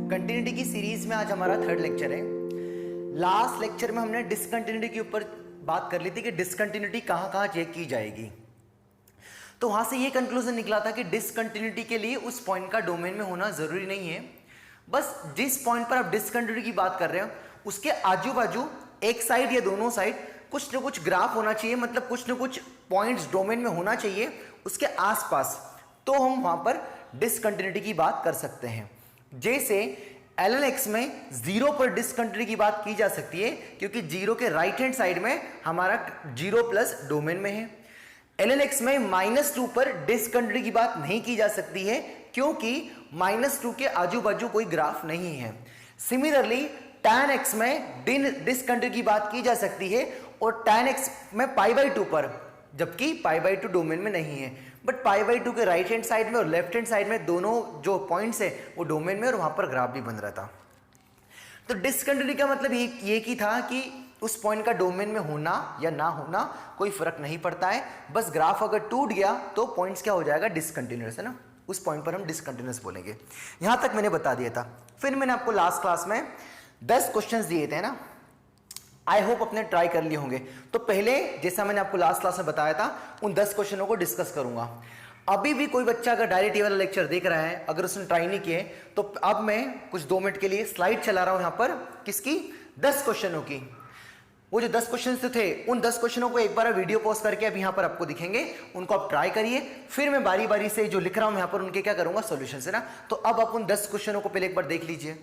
Continuity की series में आज हमारा थर्ड लेक्चर है। लास्ट लेक्चर में हमने डिसकंटिन्यूटी के ऊपर बात कर ली थी कि डिसकंटिन्यूटी कहाँ कहाँ चेक की जाएगी। तो वहां से ये कंक्लूजन निकला था कि डिसकंटिन्यूटी के लिए उस पॉइंट का डोमेन में होना जरूरी नहीं है। बस जिस पॉइंट पर आप डिसकंटिन्यूटी की बात कर रहे हो उसके आजू बाजू एक साइड या दोनों साइड कुछ ना कुछ ग्राफ होना चाहिए, मतलब कुछ ना कुछ पॉइंट्स डोमेन में होना चाहिए उसके आसपास, तो हम वहां पर डिसकंटिन्यूटी की बात कर सकते हैं। जैसे ln(x) में जीरो पर डिसकंटिन्यूटी की बात की जा सकती है क्योंकि जीरो के राइट हैंड साइड में हमारा जीरो प्लस डोमेन में है। ln(x) में -2 पर डिसकंटिन्यूटी की बात नहीं की जा सकती है क्योंकि -2 के आजू बाजू कोई ग्राफ नहीं है। सिमिलरली tan(x) में डिसकंटिन्यूटी की बात की जा सकती है और tan(x) में π/2 पर, जबकि π/2 डोमेन में नहीं है, बट π/2 के राइट हैंड साइड में और लेफ्ट हैंड साइड में दोनों जो पॉइंट्स है वो डोमेन में और वहां पर ग्राफ भी बन रहा था। तो डिसकंटिन्यूटी का मतलब ये की था कि उस पॉइंट का डोमेन में होना या ना होना कोई फर्क नहीं पड़ता है, बस ग्राफ अगर टूट गया तो पॉइंट्स क्या हो जाएगा, डिसकंटिन्यूअस है ना, उस पॉइंट पर हम डिसकंटिन्यूअस बोलेंगे। यहां तक मैंने बता दिया था। फिर मैंने आपको लास्ट क्लास में 10 क्वेश्चंस दिए थे ना, आई होप अपने ट्राई कर लिए होंगे। तो पहले जैसा मैंने आपको लास्ट क्लास में बताया था उन 10 क्वेश्चनों को डिस्कस करूंगा। अभी भी कोई बच्चा अगर डायरेक्ट ये वाला लेक्चर देख रहा है, अगर उसने ट्राई नहीं किए, तो अब मैं कुछ 2 मिनट के लिए स्लाइड चला रहा हूं यहां पर, किसकी, 10 क्वेश्चनों की। वो जो 10 क्वेश्चन थे उन 10 क्वेश्चनों को एक बार वीडियो पॉज करके अब यहां पर आपको दिखेंगे, उनको आप ट्राई करिए। फिर मैं बारी बारी से जो लिख रहा हूं यहां पर उनके क्या करूंगा, सोल्यूशन है ना। तो अब आप उन 10 क्वेश्चनों को पहले एक बार देख लीजिए।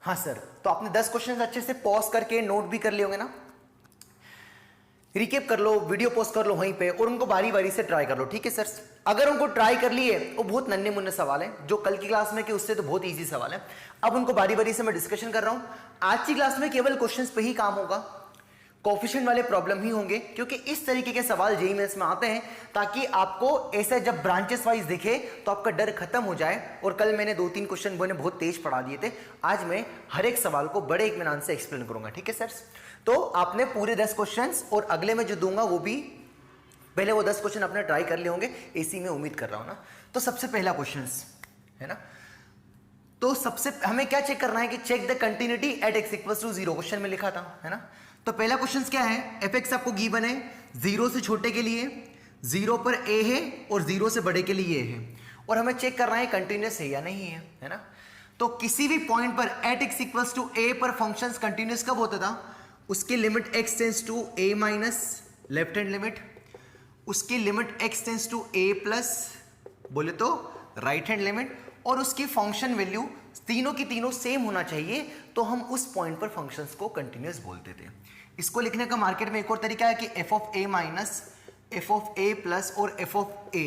हाँ सर, तो आपने 10 क्वेश्चन अच्छे से पॉज करके नोट भी कर लिए होंगे ना। रिकेप कर लो, वीडियो पॉज कर लो वहीं पे और उनको बारी बारी से ट्राई कर लो, ठीक है सर। अगर उनको ट्राई कर लिए, वो बहुत नन्हे मुन्ने सवाल है, जो कल की क्लास में कि उससे तो बहुत इजी सवाल है। अब उनको बारी बारी से मैं डिस्कशन कर रहा हूं। आज की क्लास में केवल क्वेश्चंस पे ही काम होगा, कोफिशिएंट वाले प्रॉब्लम ही होंगे, क्योंकि इस तरीके के सवाल जेईई मेंस में आते हैं ताकि आपको ऐसे जब ब्रांचेस वाइज दिखे तो आपका डर खत्म हो जाए। और कल मैंने 2-3 क्वेश्चन मैंने बहुत तेज पढ़ा दिए थे, आज मैं हर एक सवाल को बड़े इत्मीनान से एक्सप्लेन करूंगा, ठीक है सर। तो आपने पूरे 10 क्वेश्चन और अगले में जो दूंगा वो भी पहले वो 10 क्वेश्चन आपने ट्राई कर लिए होंगे, इसी में उम्मीद कर रहा हूं ना। तो सबसे पहला क्वेश्चन है ना, तो सबसे हमें क्या चेक करना है कि check the continuity at x = 0, question में लिखा था, है ना। तो पहला क्वेश्चन क्या है, f(x) आपको गिवन है 0 से छोटे के लिए, 0 पर a है और 0 से बड़े के लिए a है, और हमें चेक करना है कंटिन्यूअस है या नहीं है ना। तो किसी भी पॉइंट पर एट x = a पर फंक्शंस कंटिन्यूअस कब होता था, उसकी limit x tends to a minus left hand limit, उसकी limit x tends to a plus बोले तो राइट हैंड लिमिट, और उसकी फंक्शन वैल्यू तीनों की तीनों सेम होना चाहिए, तो हम उस पॉइंट पर फंक्शंस को कंटिन्यूअस बोलते थे। इसको लिखने का मार्केट में एक और तरीका है कि f(a) माइनस f(a) प्लस और f(a)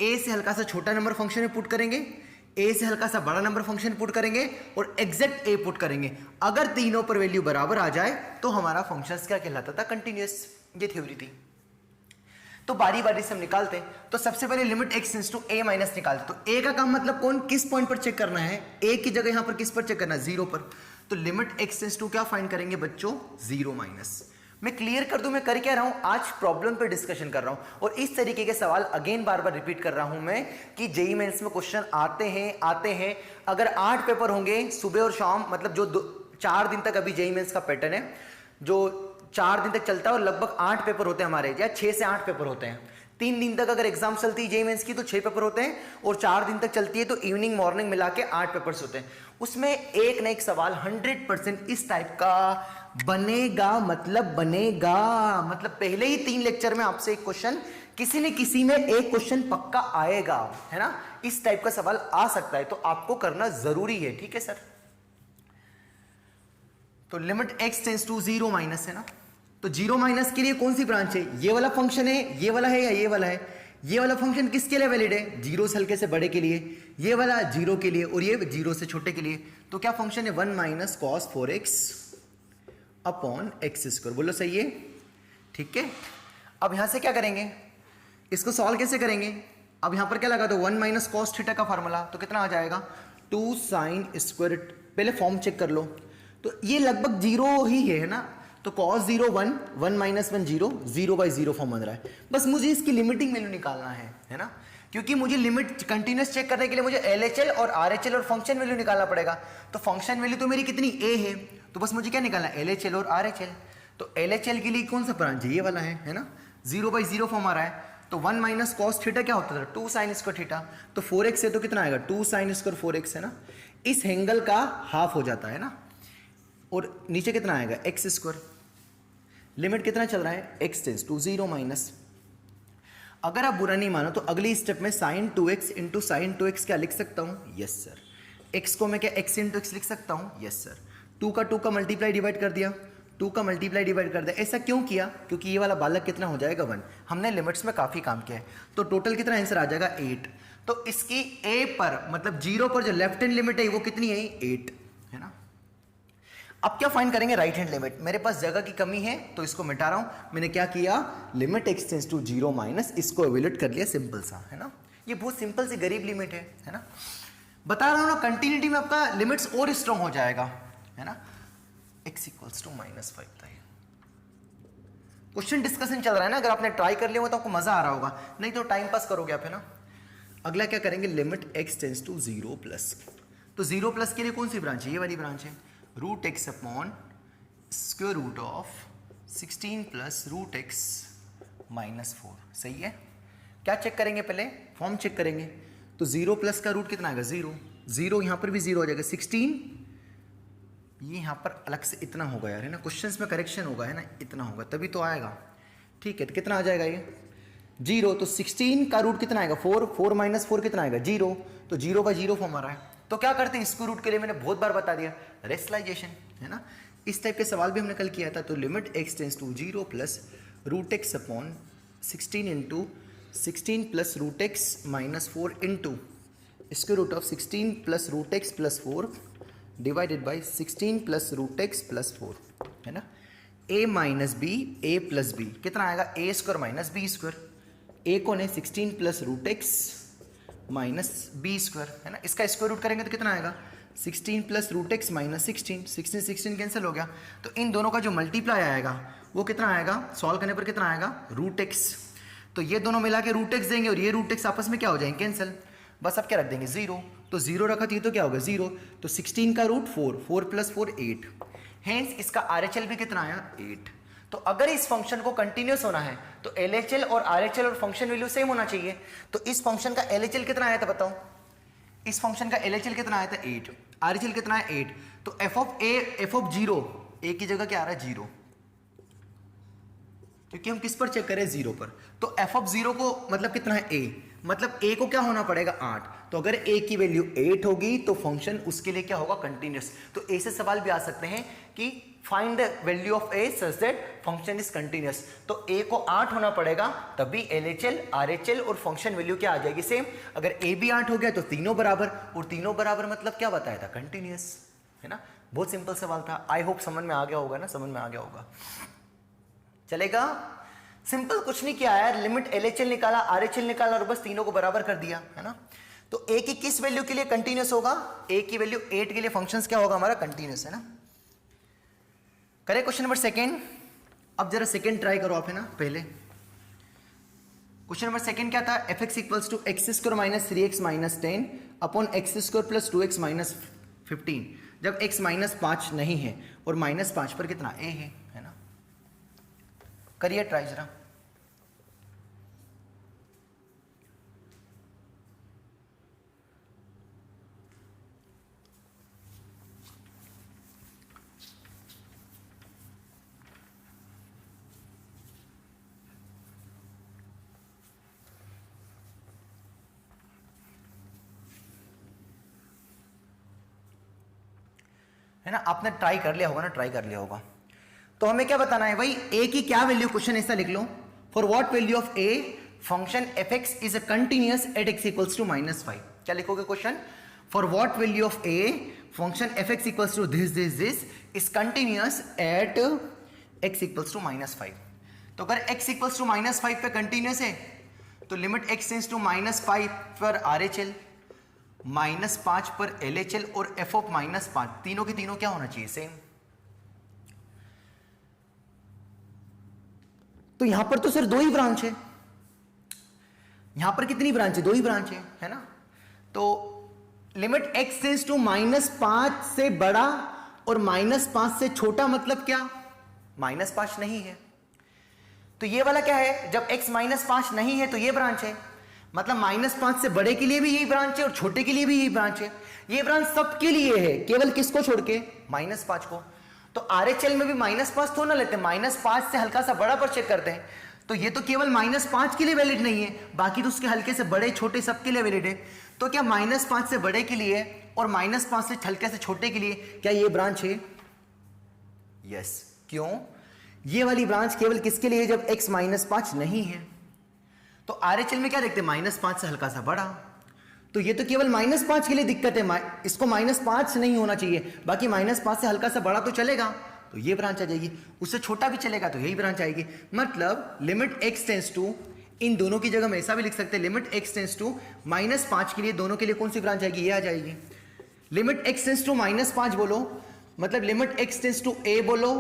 a से हल्का सा छोटा नंबर फंक्शन में पुट करेंगे, a से हल्का सा बड़ा नंबर फंक्शन पुट करेंगे और एग्जैक्ट a पुट करेंगे। अगर तीनों पर वैल्यू बराबर आ जाए तो हमारा फंक्शंस क्या कहलाता था, कंटिन्यूअस। ये थ्योरी थी। तो बारी बारी से हम निकालते हैं। तो सबसे पहले limit x tends to a minus निकालते। तो a का काम मतलब कौन, किस पॉइंट पर चेक करना है, a की जगह यहां पर किस पर चेक करना है, 0 पर। तो लिमिट x टेंड्स टू क्या फाइंड करेंगे बच्चों, 0 माइनस। मैं क्लियर कर दूं मैं कर क्या रहा हूं, आज प्रॉब्लम पे डिस्कशन कर रहा हूं, और इस तरीके के सवाल अगेन बार बार रिपीट कर रहा हूं मैं कि जेईई मेंस में क्वेश्चन आते हैं। अगर 8 पेपर होंगे सुबह और शाम, मतलब जो 4 दिन तक अभी जेईई मेंस का पैटर्न है, जो 4 दिन तक चलता है और लगभग 8 पेपर होते हैं हमारे, या 6 से 8 पेपर होते हैं। 3 दिन तक अगर एग्जाम चलती है जेईई मेंस की तो 6 पेपर होते हैं, और 4 दिन तक चलती है तो इवनिंग मॉर्निंग मिला के 8 पेपर्स होते हैं। उसमें एक न एक सवाल 100% इस टाइप का बनेगा, मतलब पहले ही 3 लेक्चर में आपसे एक क्वेश्चन, किसी न किसी में एक क्वेश्चन पक्का आएगा, है ना। इस टाइप का सवाल आ सकता है, तो आपको करना जरूरी है, ठीक है सर। तो limit x tends to 0 minus है ना, तो 0 माइनस के लिए कौन सी ब्रांच है, ये वाला फंक्शन है, ये वाला है या ये वाला है। ये वाला फंक्शन किसके लिए वैलिड है, 0 से हल्के से बड़े के लिए, ये वाला 0 के लिए, और ये 0 से छोटे के लिए। तो क्या फंक्शन है, 1 minus cos 4x upon x², बोलो सही है, ठीक है। अब यहां से क्या करेंगे, इसको सॉल्व कैसे करेंगे। अब यहां पर क्या लगा दो, 1 माइनस cos थीटा का फार्मूला, तो कितना आ जाएगा, 2 sin²। पहले फॉर्म चेक कर लो, तो ये लगभग 0 ही है ना। तो cos 0 1, 1 माइनस 1 0, 0/0 फॉर्म बन रहा है। बस मुझे इसकी लिमिटिंग वैल्यू निकालना है ना, क्योंकि मुझे लिमिट कंटिन्यूस चेक करने के लिए मुझे LHL और RHL और फंक्शन वैल्यू निकालना पड़ेगा। तो फंक्शन वैल्यू तो मेरी कितनी a है, तो बस मुझे क्या निकालना है, LHL और RHL। तो LHL के लिए कौन सा ब्रांच है, ये वाला है ना, 0/0 फॉर्म आ रहा है। तो 1 माइनस कॉस थीटा क्या होता था, 2 साइन स्क्वायर थीटा। तो 4x है तो कितना आएगा, 2 साइन स्क्वायर 4x है ना, इस एंगल का हाफ हो जाता है ना। और नीचे कितना आएगा, एक्स स्क्वायर। लिमिट कितना चल रहा है, x टेंस टू 0 माइनस। अगर आप बुरा नहीं मानो तो अगली स्टेप में sin 2x into sine 2x क्या लिख सकता हूं, यस सर। x को मैं क्या x इंटू एक्स लिख सकता हूं, यस सर। 2 का मल्टीप्लाई डिवाइड कर दिया, 2 का मल्टीप्लाई डिवाइड कर दिया। ऐसा क्यों किया, क्योंकि ये वाला बालक कितना हो जाएगा 1। हमने लिमिट्स में काफी काम किया है, तो टोटल कितना आंसर आ जाएगा 8। तो इसकी a पर मतलब 0 पर जो लेफ्ट हैंड लिमिट है वो कितनी है, 8 है ना। अब क्या फाइंड करेंगे, राइट हैंड लिमिट। मेरे पास जगह की कमी है तो इसको मिटा रहा हूं। मैंने क्या किया, limit x tends to 0 minus, इसको एवेल्यूएट कर लिया, सिंपल सा है ना। ये बहुत सिंपल सी गरीब लिमिट है ना। बता रहा हूं ना, कंटिन्यूटी में आपका लिमिट्स और स्ट्रॉन्ग हो जाएगा है ना। x इक्वल्स टू -5 था। क्वेश्चन डिस्कशन चल रहा है ना, अगर आपने ट्राई कर लिया हो तो आपको मजा आ रहा होगा, नहीं तो टाइम पास करोगे आप है ना। अगला क्या करेंगे, limit x tends to 0 plus. तो 0 प्लस के लिए कौन सी ब्रांच है, ये वाली ब्रांच है। Root x upon square root of 16 plus root x -4, सही है। क्या चेक करेंगे, पहले फॉर्म चेक करेंगे। तो 0 प्लस का रूट कितना आएगा, 0। 0 यहाँ पर भी 0 हो जाएगा, 16 ये यहाँ पर अलग से इतना होगा यार है ना, क्वेश्चंस में करेक्शन होगा है ना, इतना होगा तभी तो आएगा। ठीक है, तो कितना आ जाएगा ये 0। तो 16 का रूट कितना आएगा, 4, 4 माइनस 4 कितना आएगा, 0। तो 0/0 फॉर्म आ रहा है। तो क्या करते हैं, स्क्वायर रूट के लिए मैंने बहुत बार बता दिया, रेशनलाइजेशन है ना। इस टाइप के सवाल भी हमने कल किया था। तो limit x tends to 0 plus root x upon 16 into 16 plus root x -4 into square root of 16 plus root x plus 4 divided by 16 plus root x plus 4 है ना। a minus b, a plus b कितना आएगा, a square minus b square. a कौन है, 16 plus root x minus b square है ना। इसका square root करेंगे तो कितना आएगा, 16 plus root x minus 16, 16 cancel हो गया। तो इन दोनों का जो मल्टीप्लाई आएगा वो कितना आएगा, सॉल्व करने पर कितना आएगा, रूट एक्स। तो ये दोनों मिला के रूट एक्स देंगे और ये रूट एक्स आपस में क्या हो जाएंगे, कैंसिल। बस अब क्या रख देंगे, 0। तो 0 रखा थी तो क्या होगा, 0। तो 16 का रूट 4, 4 प्लस 4 8। हेंस इसका RHL भी कितना आया, 8। तो अगर इस फंक्शन को कंटिन्यूस होना है तो LHL और RHL और फंक्शन वैल्यू सेम होना चाहिए। तो इस फंक्शन का LHL कितना आया था बताओ, इस फंक्शन का LHL कितना आया था, 8। RHL कितना है, 8। तो f ऑफ 0, a की जगह क्या आ रहा है, 0, क्योंकि हम किस पर चेक करें, 0 पर। तो f ऑफ 0 को मतलब कितना है, a, मतलब a को क्या होना पड़ेगा, 8। तो अगर a की वैल्यू 8 होगी तो फंक्शन उसके लिए क्या होगा, कंटिन्यूस। तो a से सवाल भी आ सकते हैं कि find the value of a such that function is continuous. तो a को 8 होना पड़ेगा, तभी LHL RHL और फंक्शन वैल्यू क्या आ जाएगी, सेम। अगर a भी 8 हो गया तो तीनों बराबर, और तीनों बराबर मतलब क्या बताया था, कंटिन्यूस है ना। बहुत सिंपल सवाल था। आई होप समझ में आ गया होगा ना, समझ में आ गया होगा, चलेगा। सिंपल कुछ नहीं किया यार, लिमिट LHL निकाला, RHL निकाला और बस तीनों को बराबर कर दिया है ना। तो a की किस वैल्यू के लिए कंटिन्यूस होगा, a की वैल्यू 8 के लिए फंक्शंस क्या होगा हमारा, कंटिन्यूस है ना। करें क्वेश्चन नंबर सेकेंड। अब जरा सेकेंड ट्राई करो आप है ना। पहले क्वेश्चन नंबर सेकेंड क्या था, fx equals to x square minus 3x minus 10 upon x square plus 2x minus 15, जब x -5 नहीं है और -5 पर कितना a है ना। करिए ट्राई जरा। है ना, आपने ट्राई कर लिया होगा ना, ट्राई कर लिया होगा। तो हमें क्या बताना है भाई, a की क्या वैल्यू, क्वेश्चन ऐसा लिख लो, for what value of a function fx is a continuous at x equals to -5। क्या लिखोगे question, for what value of a function fx equals to this is continuous at x equals to -5। तो अगर x equals to -5 पे continuous है तो limit x tends to -5 पर RHL, -5 पर LHL, और f ऑफ -5 तीनों के तीनों क्या होना चाहिए, सेम। तो यहां पर तो सिर्फ 2 ही ब्रांच है, यहां पर कितनी ब्रांच है? 2 ही ब्रांच है ना। तो लिमिट x टेंड्स टू -5 से बड़ा और -5 से छोटा मतलब क्या? -5 नहीं है। तो ये वाला क्या है? जब x -5 नहीं है तो ये ब्रांच है, मतलब -5 से बड़े के लिए भी यही ब्रांच है और छोटे के लिए भी यही ब्रांच है। ये ब्रांच सबके लिए है, केवल किसको छोड़ के? -5 को। तो RHL में भी -5 थोड़ा ना लेते हैं, -5 से हल्का सा बड़ा पर चेक करते हैं। तो ये तो केवल -5 के लिए वैलिड नहीं है, बाकी तो उसके हल्के से बड़े छोटे सबके लिए वैलिड है। तो क्या -5 से बड़े के लिए और -5 से हल्के से छोटे के लिए क्या ये ब्रांच है? यस। क्यों? ये वाली ब्रांच केवल किसके लिए? जब x -5 नहीं है। तो RHL में क्या देखते हैं? -5 से हल्का सा बड़ा। तो ये तो केवल -5 के लिए दिक्कत है, इसको -5 नहीं होना चाहिए, बाकी -5 से हल्का सा बड़ा तो चलेगा, तो ये ब्रांच आ जाएगी। उससे छोटा भी चलेगा तो यही ब्रांच आएगी। मतलब लिमिट x टेंड्स टू, इन दोनों की जगह हम ऐसा भी लिख सकते हैं, लिमिट x टेंड्स टू -5 के लिए दोनों के लिए कौन सी ब्रांच आएगी? ये आ जाएगी। लिमिट x टेंड्स टू -5 बोलो, मतलब limit x tends to a बोलो,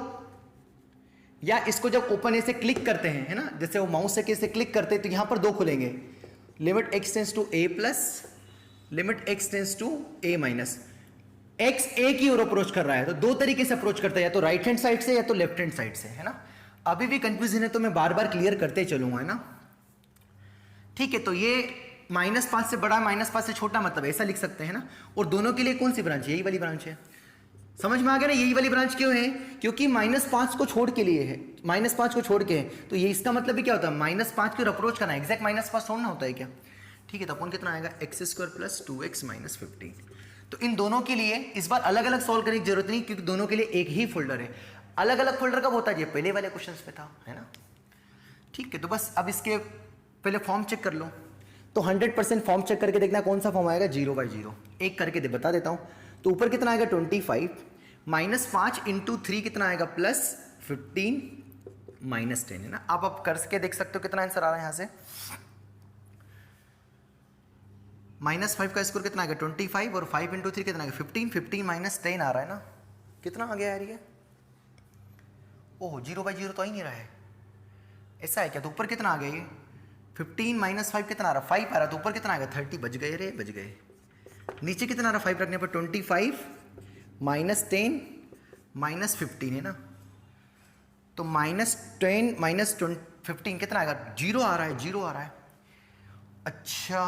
या इसको जब ओपन ए से क्लिक करते हैं, है ना, जैसे वो माउस से क्लिक करते हैं तो यहां पर 2 खुलेंगे, limit x tends to a plus, limit x tends to a minus. x a की ओर अप्रोच कर रहा है तो 2 तरीके से अप्रोच करता है, या तो राइट हैंड साइड से या तो लेफ्ट हैंड साइड से, है ना। अभी भी कंफ्यूजन है तो मैं बार बार क्लियर करते चलूंगा, है ना। ठीक है, तो ये -5 से बड़ा -5 से छोटा मतलब ऐसा लिख सकते हैं ना। और दोनों के लिए कौन सी ब्रांच है? यही वाली ब्रांच है। समझ में आ गया ना? यही वाली ब्रांच क्यों है? क्योंकि -5 को छोड़ के लिए है, -5 को छोड़ के है, तो ये इसका मतलब भी क्या होता है? -5 की ओर अप्रोच करना है, एग्जैक्ट -5 छोड़ना होता है क्या? ठीक है, तो अपन कितना आएगा? x² + 2x - 15। तो इन दोनों के लिए इस बार अलग अलग सॉल्व करने की जरूरत नहीं, क्योंकि दोनों के लिए एक ही फोल्डर है। अलग अलग फोल्डर कब होता है? ये पहले वाले क्वेश्चन पे था, है ना। ठीक है, तो बस अब इसके पहले फॉर्म चेक कर लो। तो 100% फॉर्म चेक करके देखना कौन सा फॉर्म आएगा? 0/0। एक करके बता देता हूं। तो ऊपर कितना आएगा? 25 -5 × 3 कितना आएगा? +15 -10, है ना। आप करके देख सकते हो कितना आंसर आ रहा है यहां से। -5 का स्कोर कितना आएगा? 25, और 5 × 3 कितना आएगा? 15 -10 आ रहा है ना। कितना आ गया यार ये? ओह, 0/0 तो आ ही नहीं रहा है, ऐसा है क्या? तो ऊपर कितना आ गया ये? 15 - 5 कितना आ रहा है? 5 आ रहा है। तो ऊपर कितना आएगा? 30। बच गए रे, बच गए। नीचे कितना आ रहा है 5 रखने पर? 25 -10 -15, है ना। तो -10 -15 कितना आएगा? 0 आ रहा है, 0 आ रहा है। अच्छा,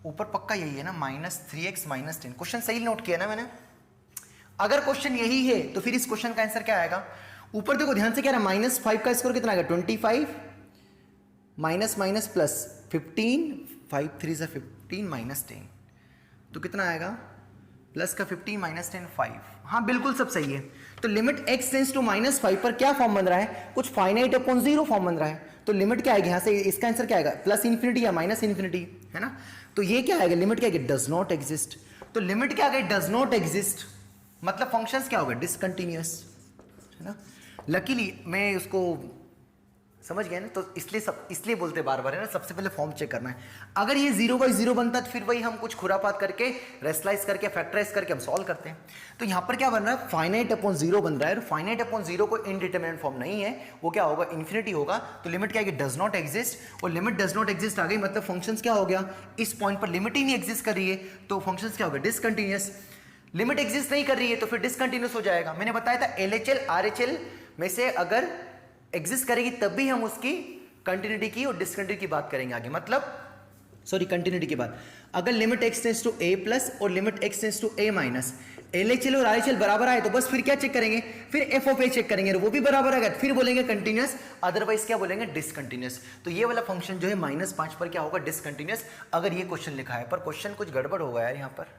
ऊपर पक्का यही है ना, -3x -10। क्वेश्चन सही नोट किया ना मैंने? अगर क्वेश्चन यही है तो फिर इस क्वेश्चन का आंसर क्या आएगा? ऊपर देखो ध्यान से, क्या रहा? -5 का स्कोर कितना आएगा? 25 - प्लस 15, 5 3 = 15 -10, तो कितना आएगा? प्लस का 15 - 10 5। हाँ बिल्कुल सब सही है। तो लिमिट x टेंड्स टू -5 पर क्या फॉर्म बन रहा है? कुछ फाइनाइट अपॉन 0 फॉर्म बन रहा है। तो लिमिट क्या आएगी यहाँ से? इसका आंसर क्या आएगा? +∞ या -∞, है ना। तो ये क्या आएगा? लिमिट क्या आएगी? Does not exist. तो लिमिट क्या आ गई? डज नॉट एग्जिस्ट, मतलब फंक्शंस क्या होगा? डिसकंटिन्यूअस, है ना। लकीली मैं उसको समझ गया ना, तो इसलिए बोलते बार बार, है ना, सबसे पहले फॉर्म चेक करना है। अगर ये 0/0 बनता तो फिर वही हम कुछ खुरापात करके रेशनलाइज करके फैक्टराइज करके हम सॉल्व करते हैं। तो यहाँ पर क्या बन रहा है? फाइनाइट अपॉन 0 बन रहा है। फाइनाइट अपॉन 0 को इनडिटरमिनेट फॉर्म नहीं है, वो क्या होगा? इन्फिनिटी होगा। तो लिमिट क्या है? Does not exist. और लिमिट डज नॉट एग्जिस्ट आ गई, मतलब फंक्शंस क्या हो गया? इस पॉइंट पर लिमिट ही नहीं एग्जिस्ट कर रही है, तो फंक्शंस क्या हो गया? डिसकंटिन्यूअस। लिमिट एग्जिस्ट नहीं कर रही है तो फिर डिसकंटिन्यूअस हो जाएगा। मैंने बताया था LHL RHL में से अगर एग्जिस्ट करेगी तब भी हम उसकी कंटिन्यूटी की और डिसकंटिन्यूटी की बात करेंगे आगे, मतलब सॉरी कंटिन्यूटी की बात। अगर limit x tends to a plus और limit x tends to a minus, LHL और RHL बराबर आए तो बस फिर क्या चेक करेंगे? फिर f ऑफ a चेक करेंगे, वो भी बराबर आएगा, फिर बोलेंगे कंटिन्यूअस, अदरवाइज क्या बोलेंगे? डिसकंटिन्यूअस। तो ये वाला फंक्शन जो है -5 पर क्या होगा? डिसकंटिन्यूअस, अगर ये क्वेश्चन लिखा है। पर क्वेश्चन कुछ गड़बड़ होगा यार यहाँ पर।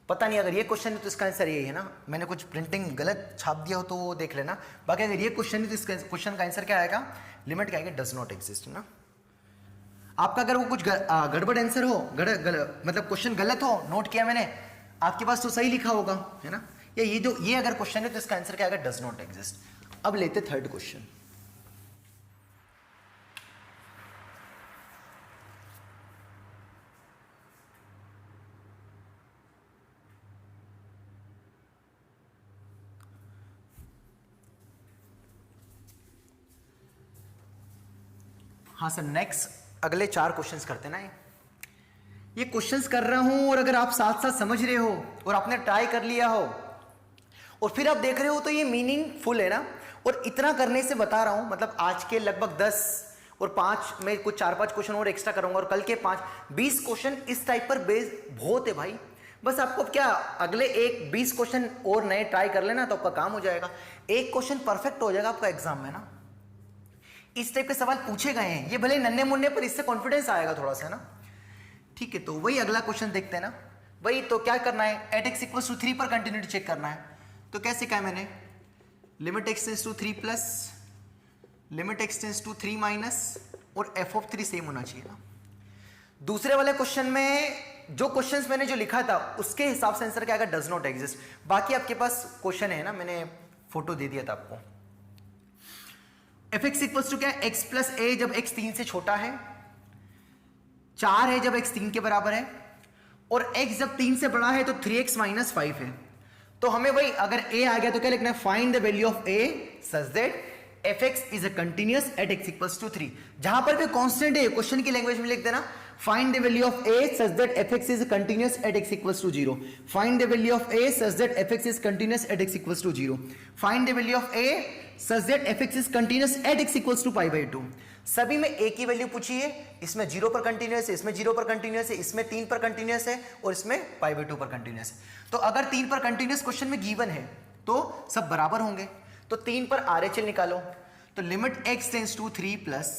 पता नहीं, अगर ये क्वेश्चन है तो इसका आंसर यही है ना। मैंने कुछ प्रिंटिंग गलत छाप दिया हो तो वो देख लेना। बाकी अगर ये क्वेश्चन है तो इसका क्वेश्चन का आंसर क्या आएगा? लिमिट क्या आएगा? डज नॉट एग्जिस्ट, ना। आपका अगर वो कुछ गड़बड़ आंसर हो, मतलब क्वेश्चन गलत हो, नोट किया मैंने, आपके पास तो सही लिखा होगा, है ना। या ये अगर क्वेश्चन है तो इसका आंसर क्या आएगा? Does not exist. अब लेते थर्ड क्वेश्चन। हाँ सर, नेक्स्ट अगले 4 क्वेश्चंस करते ना। ये क्वेश्चंस कर रहा हूं और अगर आप साथ साथ समझ रहे हो और आपने ट्राई कर लिया हो और फिर आप देख रहे हो तो ये मीनिंगफुल है ना। और इतना करने से बता रहा हूं, मतलब आज के लगभग 10 और 5 में कुछ 4-5 क्वेश्चन और एक्स्ट्रा करूंगा और कल के 5-20 क्वेश्चन इस टाइप पर बेस बहुत है भाई। बस आपको क्या अगले 20 क्वेश्चन और नए ट्राई कर लेना तो आपका काम हो जाएगा। एक क्वेश्चन परफेक्ट हो जाएगा आपका एग्जाम में ना। इस टाइप के सवाल पूछे गए हैं, ये भले नन्हे मुन्ने पर इससे कॉन्फिडेंस आएगा थोड़ा सा ना। ठीक है, तो वही अगला क्वेश्चन देखते हैं ना। वही तो क्या करना है, एट एक्स इक्वल्स टू 3 पर कंटिन्यूटी चेक करना है। तो कैसे कहा मैंने, limit x tends to 3 plus limit x tends to 3 minus और एफ ऑफ 3 सेम होना चाहिए ना। दूसरे वाले क्वेश्चन में जो क्वेश्चंस मैंने जो लिखा था उसके हिसाब से आंसर क्या आएगा, डज नॉट एग्जिस्ट। बाकी आपके पास क्वेश्चन है ना, मैंने फोटो दे दिया था आपको। एफ एक्स इक्वल्स टू क्या है, एक्स प्लस ए जब एक्स 3 से छोटा है, 4 है जब एक्स 3 के बराबर है, और x जब 3 से बड़ा है तो 3x माइनस 5 है। तो हमें वही अगर a आ गया तो क्या लिखना है, find the value of a such that fx is a continuous at x equals to 3। जहां पर भी कांस्टेंट है क्वेश्चन की लैंग्वेज में लिख देना, find the value of a such that fx is continuous at x equals to 0। Find the value of a such that fx is continuous at x equals to 0। Find the value of a such that fx is continuous at x equals to pi by 2। सभी में a की value पूछी है, इसमें 0 पर continuous है, इसमें 0 पर कंटिन्यूअस है, इसमें 3 पर कंटिन्यूअस है और इसमें पाई बाय 2 पर कंटिन्यूअस है। तो अगर 3 पर कंटिन्यूअस क्वेश्चन में गिवन है तो सब बराबर होंगे। तो 3 पर RHL निकालो, तो limit x tends to 3 plus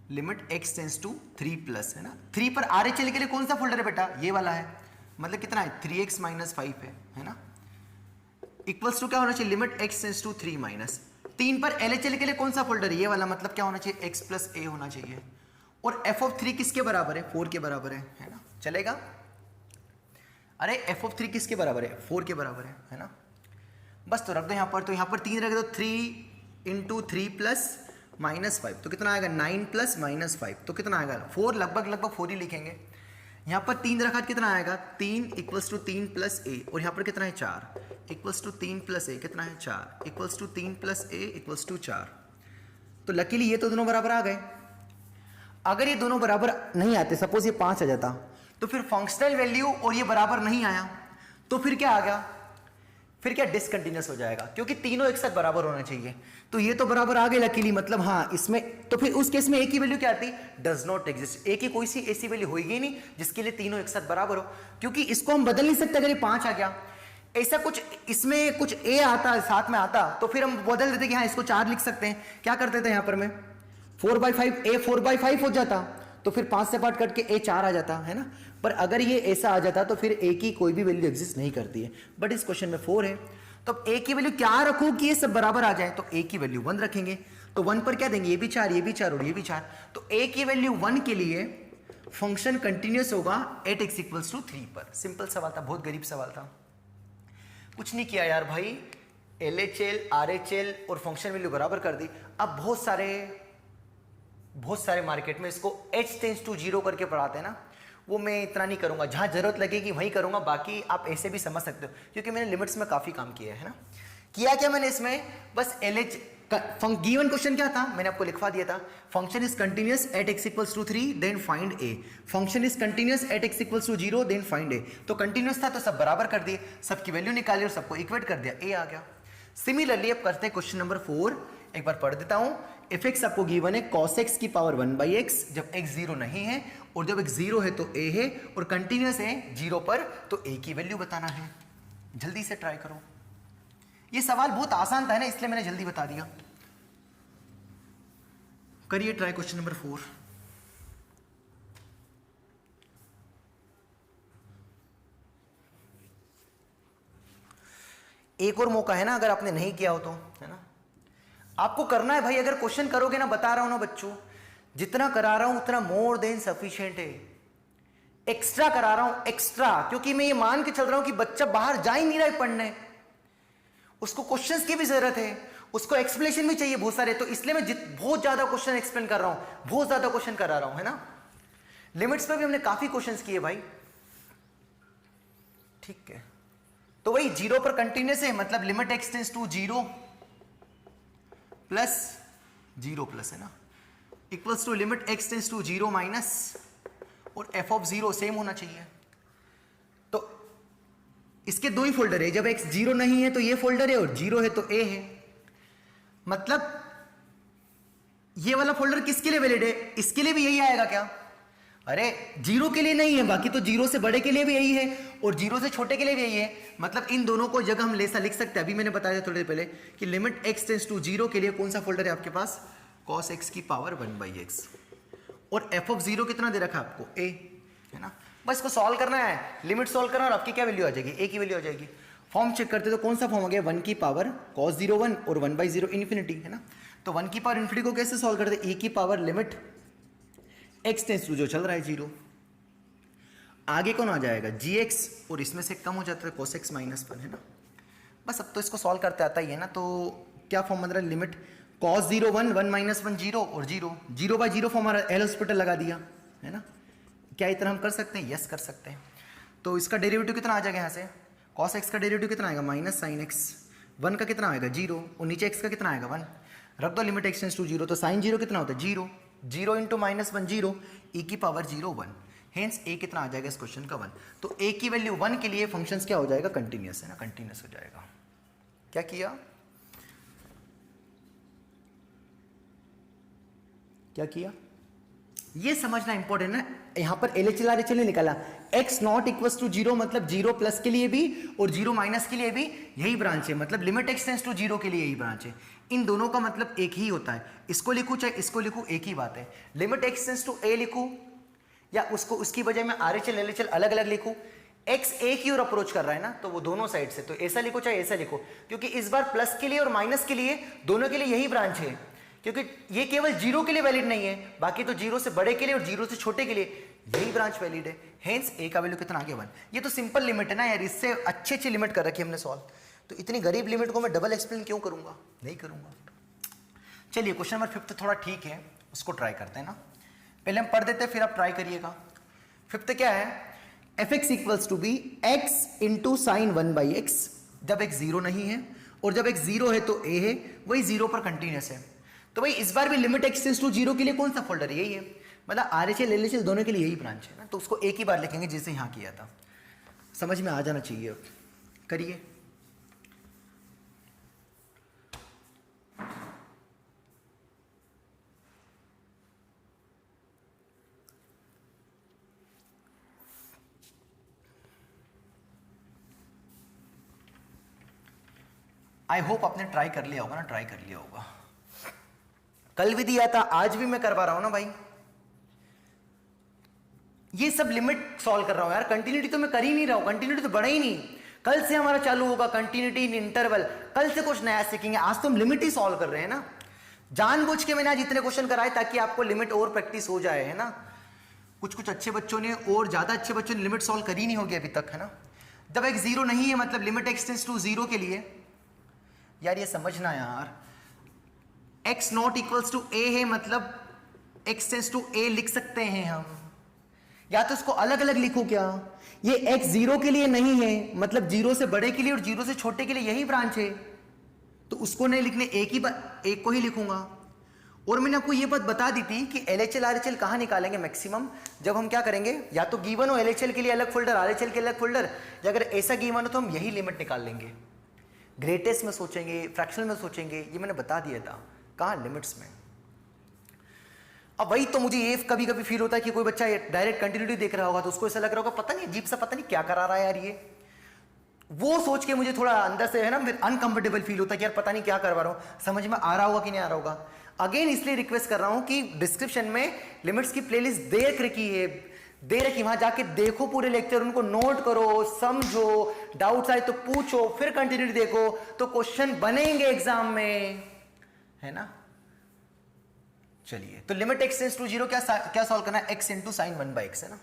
limit x tends to 3 plus है ना। 3 पर RHL के लिए कौन सा फोल्डर है बेटा, ये वाला है, मतलब कितना है 3x माइनस 5 है ना। इक्वल्स टू क्या होना चाहिए, limit x tends to 3 minus. 3 पर LHL के लिए कौन सा फोल्डर है, ये वाला, मतलब क्या होना चाहिए x प्लस a होना चाहिए। और f ऑफ 3 किसके बराबर है, 4 के बराबर है ना, चलेगा। अरे f ऑफ 3 किसके बराबर है, 4 के बराबर है ना। बस तो रख दो यहाँ पर, तो यहाँ पर 3 रख दो, 3 इंटू 3 प्लस माइनस 5 तो कितना आएगा 9 प्लस माइनस 5 तो कितना आएगा 4, लगभग 4 ही लिखेंगे। यहाँ पर 3 रखा कितना आएगा 3 इक्वल्स टू 3 प्लस a, और यहाँ पर कितना है 4 इक्वल्स टू 3 प्लस a कितना है 4 equals to 3 plus a equals to 4। तो लकीली ये तो दोनों बराबर आ गए। अगर ये दोनों बराबर नहीं आते, सपोज ये 5 आ जाता, तो फिर फंक्शनल वैल्यू और ये बराबर नहीं आया तो फिर क्या आ गया, फिर क्या डिसकंटिन्यूअस हो जाएगा, क्योंकि तीनों एक साथ बराबर होना चाहिए। तो ये तो बराबर आ गए लकीली, मतलब हाँ इसमें, तो फिर उस केस में a की वैल्यू क्या आती, डज नॉट एग्जिस्ट। a की कोई सी ऐसी वैल्यू होगी नहीं जिसके लिए तीनों एक साथ बराबर हो, क्योंकि इसको हम बदल नहीं सकते। अगर ये 5 आ गया, ऐसा कुछ इसमें कुछ a आता साथ में आता तो फिर हम बदल देते कि हाँ इसको 4 लिख सकते हैं। क्या करते थे यहाँ पर मैं 4/5 a 4/5 हो जाता, तो फिर 5 से पार्ट कट के a 4 आ जाता है ना। पर अगर ये ऐसा आ जाता तो फिर a की कोई भी वैल्यू एग्जिस्ट नहीं करती है, बट इस क्वेश्चन में 4 है। तो अब a की वैल्यू क्या रखूं कि ये सब बराबर आ जाए, तो a की वैल्यू 1 रखेंगे। तो 1 पर क्या देंगे, ये भी 4 ये भी 4 और ये भी 4। तो a की वैल्यू 1 के लिए फंक्शन कंटिन्यूअस होगा एट x इक्वल्स टू 3 पर। सिंपल सवाल था, बहुत गरीब सवाल था, कुछ नहीं किया यार भाई, LHL RHL और फंक्शन वैल्यू बराबर कर दी। अब बहुत सारे मार्केट में इसको h टेंस टू 0 करके पढ़ाते हैं ना, वो मैं इतना नहीं करूंगा, जहां जरूरत लगेगी वहीं करूंगा। बाकी आप ऐसे भी समझ सकते हो, क्योंकि मैंने लिमिट्स में काफी काम किया है ना। किया क्या मैंने इसमें, बस LH गिवन क्वेश्चन क्या था मैंने आपको लिखवा दिया था, function is continuous at x equals to 3 then find a। Function is continuous at x equals to 0 then find a। तो कंटिन्यूअस था तो सब बराबर कर दिए, सबकी वैल्यू निकाली और सबको इक्वेट कर दिया, a आ गया। सिमिलरली अब करते हैं क्वेश्चन नंबर 4, एक बार पढ़ देता हूं। एफ एक्स आपको गिवन है cos x की पावर 1/x, जब x 0 नहीं है और जब x 0 है तो a है, और कंटिन्यूअस है 0 पर तो a की वैल्यू बताना है। जल्दी से ट्राई करो, ये सवाल बहुत आसान था ना, इसलिए मैंने जल्दी बता दिया। करिए ट्राई क्वेश्चन नंबर 4। एक और मौका है ना, अगर आपने नहीं किया हो तो, है ना। आपको करना है भाई, अगर क्वेश्चन करोगे ना, बता रहा हूं ना बच्चों, जितना करा रहा हूं उतना मोर देन सफिशिएंट है। एक्स्ट्रा करा रहा हूं, एक्स्ट्रा, क्योंकि मैं ये मान के चल रहा हूं कि बच्चा बाहर जा ही नहीं रहा है पढ़ने, उसको क्वेश्चंस की भी जरूरत है, उसको एक्सप्लेनेशन भी चाहिए बहुत सारे। तो इसलिए मैं बहुत ज्यादा क्वेश्चन एक्सप्लेन कर रहा हूं, बहुत ज्यादा क्वेश्चन करा रहा हूं, है ना। लिमिट्स पर भी हमने काफी क्वेश्चंस किए भाई, ठीक है। तो वही 0 पर कंटिन्यूअस है, मतलब limit x tends to 0 plus 0 plus, है ना। Equals to limit x tends to 0 minus और f ऑफ 0 सेम होना चाहिए। तो इसके दो ही फोल्डर है, जब x 0 नहीं है तो ये फोल्डर है और 0 है तो a है। मतलब ये वाला फोल्डर किसके लिए वैलिड है? इसके लिए भी यही आएगा क्या? अरे 0 के लिए नहीं है, बाकी तो 0 से बड़े के लिए भी यही है और 0 से छोटे के लिए भी यही है। मतलब इन दोनों को जगह हम लेसा लिख सकते हैं। अभी मैंने बताया था थोड़ी देर पहले कि लिमिट x टेंस टू 0 के लिए कौन सा फोल्डर है आपके पास? cos x की पावर 1/x। और f ऑफ 0 कितना दे रखा है आपको? a, है ना। बस इसको सॉल्व करना है, लिमिट सॉल्व करना और आपकी क्या वैल्यू आ जाएगी? a की वैल्यू आ जाएगी। फॉर्म चेक करते तो कौन सा फॉर्म आ गया? 1 की पावर cos 0 1 और 1/0 इन्फिनिटी, है ना। तो 1 की पावर इन्फिनिटी को कैसे सॉल्व करते? e की power limit x tends to जो चल रहा है 0, आगे कौन आ जाएगा? gx और इसमें से कम हो जाता है cos x माइनस 1, है ना। बस अब तो इसको सॉल्व करते आता ही है ना। तो क्या फॉर्म बन रहा है? लिमिट cos 0 1 1 माइनस 1 0 और 0 0/0 फॉर्म हमारा एल हॉस्पिटल लगा दिया, है ना। क्या इतना हम कर सकते हैं? यस कर सकते हैं। तो इसका डेरिवेटिव कितना आ जाएगा यहाँ से? cos x का डेरिवेटिव कितना आएगा? Minus sign x। 1 का कितना आएगा? 0 और नीचे x का कितना आएगा? 1। रख दो लिमिट x टेंस टू 0, तो साइन 0 कितना होता है? 0। 0 इंटू माइनस 1 0, e की पावर 0 1। हेंस a कितना आ जाएगा इस क्वेश्चन का? 1। तो a की वैल्यू 1 के लिए फंक्शंस क्या हो जाएगा? कंटिन्यूअस, है ना, कंटिन्यूअस हो जाएगा। क्या किया? क्या किया? ये समझना इंपॉर्टेंट है। यहां पर LHL RHL ने निकाला x नॉट इक्वल्स टू 0, मतलब 0 प्लस के लिए भी और 0 माइनस के लिए भी यही ब्रांच है। मतलब लिमिट x टेंस टू 0 के लिए यही ब्रांच है। इन दोनों का मतलब एक ही होता है। इसको लिखूं चाहे इसको लिखूं, एक ही बात है। Limit x tends to a लिखूं या उसको उसकी बजाय मैं RHL LHL अलग अलग लिखूं, x a की ओर अप्रोच कर रहा है ना, तो वो दोनों साइड से, तो ऐसा लिखो चाहे ऐसा लिखो, क्योंकि इस बार प्लस के लिए और माइनस के लिए दोनों के लिए यही ब्रांच है। क्योंकि ये केवल 0 के लिए वैलिड नहीं है, बाकी तो 0 से बड़े के लिए और 0 से छोटे के लिए यही ब्रांच वैलिड है। हेंस a का वैल्यू कितना आ गया? 1। ये तो सिंपल लिमिट है ना यार, इससे अच्छी लिमिट कर रखी है हमने सॉल्व। तो इतनी गरीब लिमिट को मैं डबल एक्सप्लेन क्यों करूंगा? नहीं करूंगा। चलिए क्वेश्चन नंबर 5 थोड़ा ठीक है, उसको ट्राई करते हैं ना। पहले हम पढ़ देते हैं, फिर आप ट्राई करिएगा। 5 क्या है? fx equals to b x into sine 1/x। जब x 0 नहीं है और जब x 0 है तो a है, वही 0 पर कंटिन्यूअस है। तो भाई इस बार भी लिमिट x टेंस टू 0 के लिए कौन सा फोल्डर है? यही है। मतलब RHL LHL दोनों के लिए यही ब्रांच है ना, तो उसको एक ही बार लिखेंगे जैसे यहाँ किया था। समझ में आ जाना चाहिए। अब करिए। आई होप आपने ट्राई कर लिया होगा ना, ट्राई कर लिया होगा। कल भी दिया था, आज भी मैं करवा रहा हूं ना भाई। ये सब लिमिट सॉल्व कर रहा हूं यार, कंटिन्यूटी तो मैं कर ही नहीं रहा हूं, कंटिन्यूटी तो बढ़ा ही नहीं। कल से हमारा चालू होगा कंटिन्यूटी इन इंटरवल, कल से कुछ नया सीखेंगे। आज तो हम लिमिट ही सॉल्व कर रहे हैं ना। जानबूझ के मैंने आज इतने क्वेश्चन कराए ताकि आपको लिमिट और प्रैक्टिस हो जाए, है ना। कुछ कुछ अच्छे बच्चों ने और ज्यादा अच्छे बच्चों ने लिमिट सॉल्व करी नहीं होगी अभी तक, है ना। जब एक 0 नहीं है मतलब लिमिट x टेंस टू 0 के लिए, यार ये समझना यार, x not equals to a है, मतलब x टेंस टू a लिख सकते हैं हम, या तो इसको अलग अलग लिखो। क्या ये x 0 के लिए नहीं है, मतलब 0 से बड़े के लिए और 0 से छोटे के लिए यही ब्रांच है, तो उसको नहीं लिखने, एक को ही लिखूंगा। और मैंने आपको ये बात बता दी थी कि LHL RHL कहाँ निकालेंगे मैक्सिमम, जब हम क्या करेंगे, या तो गिवन हो LHL के लिए अलग फोल्डर, RHL के अलग फोल्डर, या अगर ऐसा गिवन हो तो हम यही लिमिट निकाल लेंगे। ग्रेटेस्ट में सोचेंगे, फ्रैक्शनल में सोचेंगे, ये मैंने बता दिया था। कहाँ? लिमिट्स में। अब वही तो मुझे ये कभी कभी फील होता है कि कोई बच्चा डायरेक्ट कंटिन्यूटी देख रहा होगा तो उसको ऐसा लग रहा होगा पता नहीं अजीब सा, पता नहीं क्या करा रहा है यार ये। वो सोच के मुझे थोड़ा अंदर से, है ना, अनकंफर्टेबल फील होता है कि यार पता नहीं क्या करवा रहा हूँ, समझ में आ रहा होगा कि नहीं आ रहा होगा। अगेन इसलिए रिक्वेस्ट कर रहा हूं कि डिस्क्रिप्शन में लिमिट्स की प्लेलिस्ट दे रखी है, दे रखी, वहां जाके देखो पूरे लेक्चर, उनको नोट करो, समझो, डाउट्स आए तो पूछो, फिर कंटिन्यूटी देखो, तो क्वेश्चन बनेंगे एग्जाम में, है ना। चलिए, तो लिमिट x टेंस टू 0 क्या सॉल्व करना है? x इंटू साइन 1/x, है ना।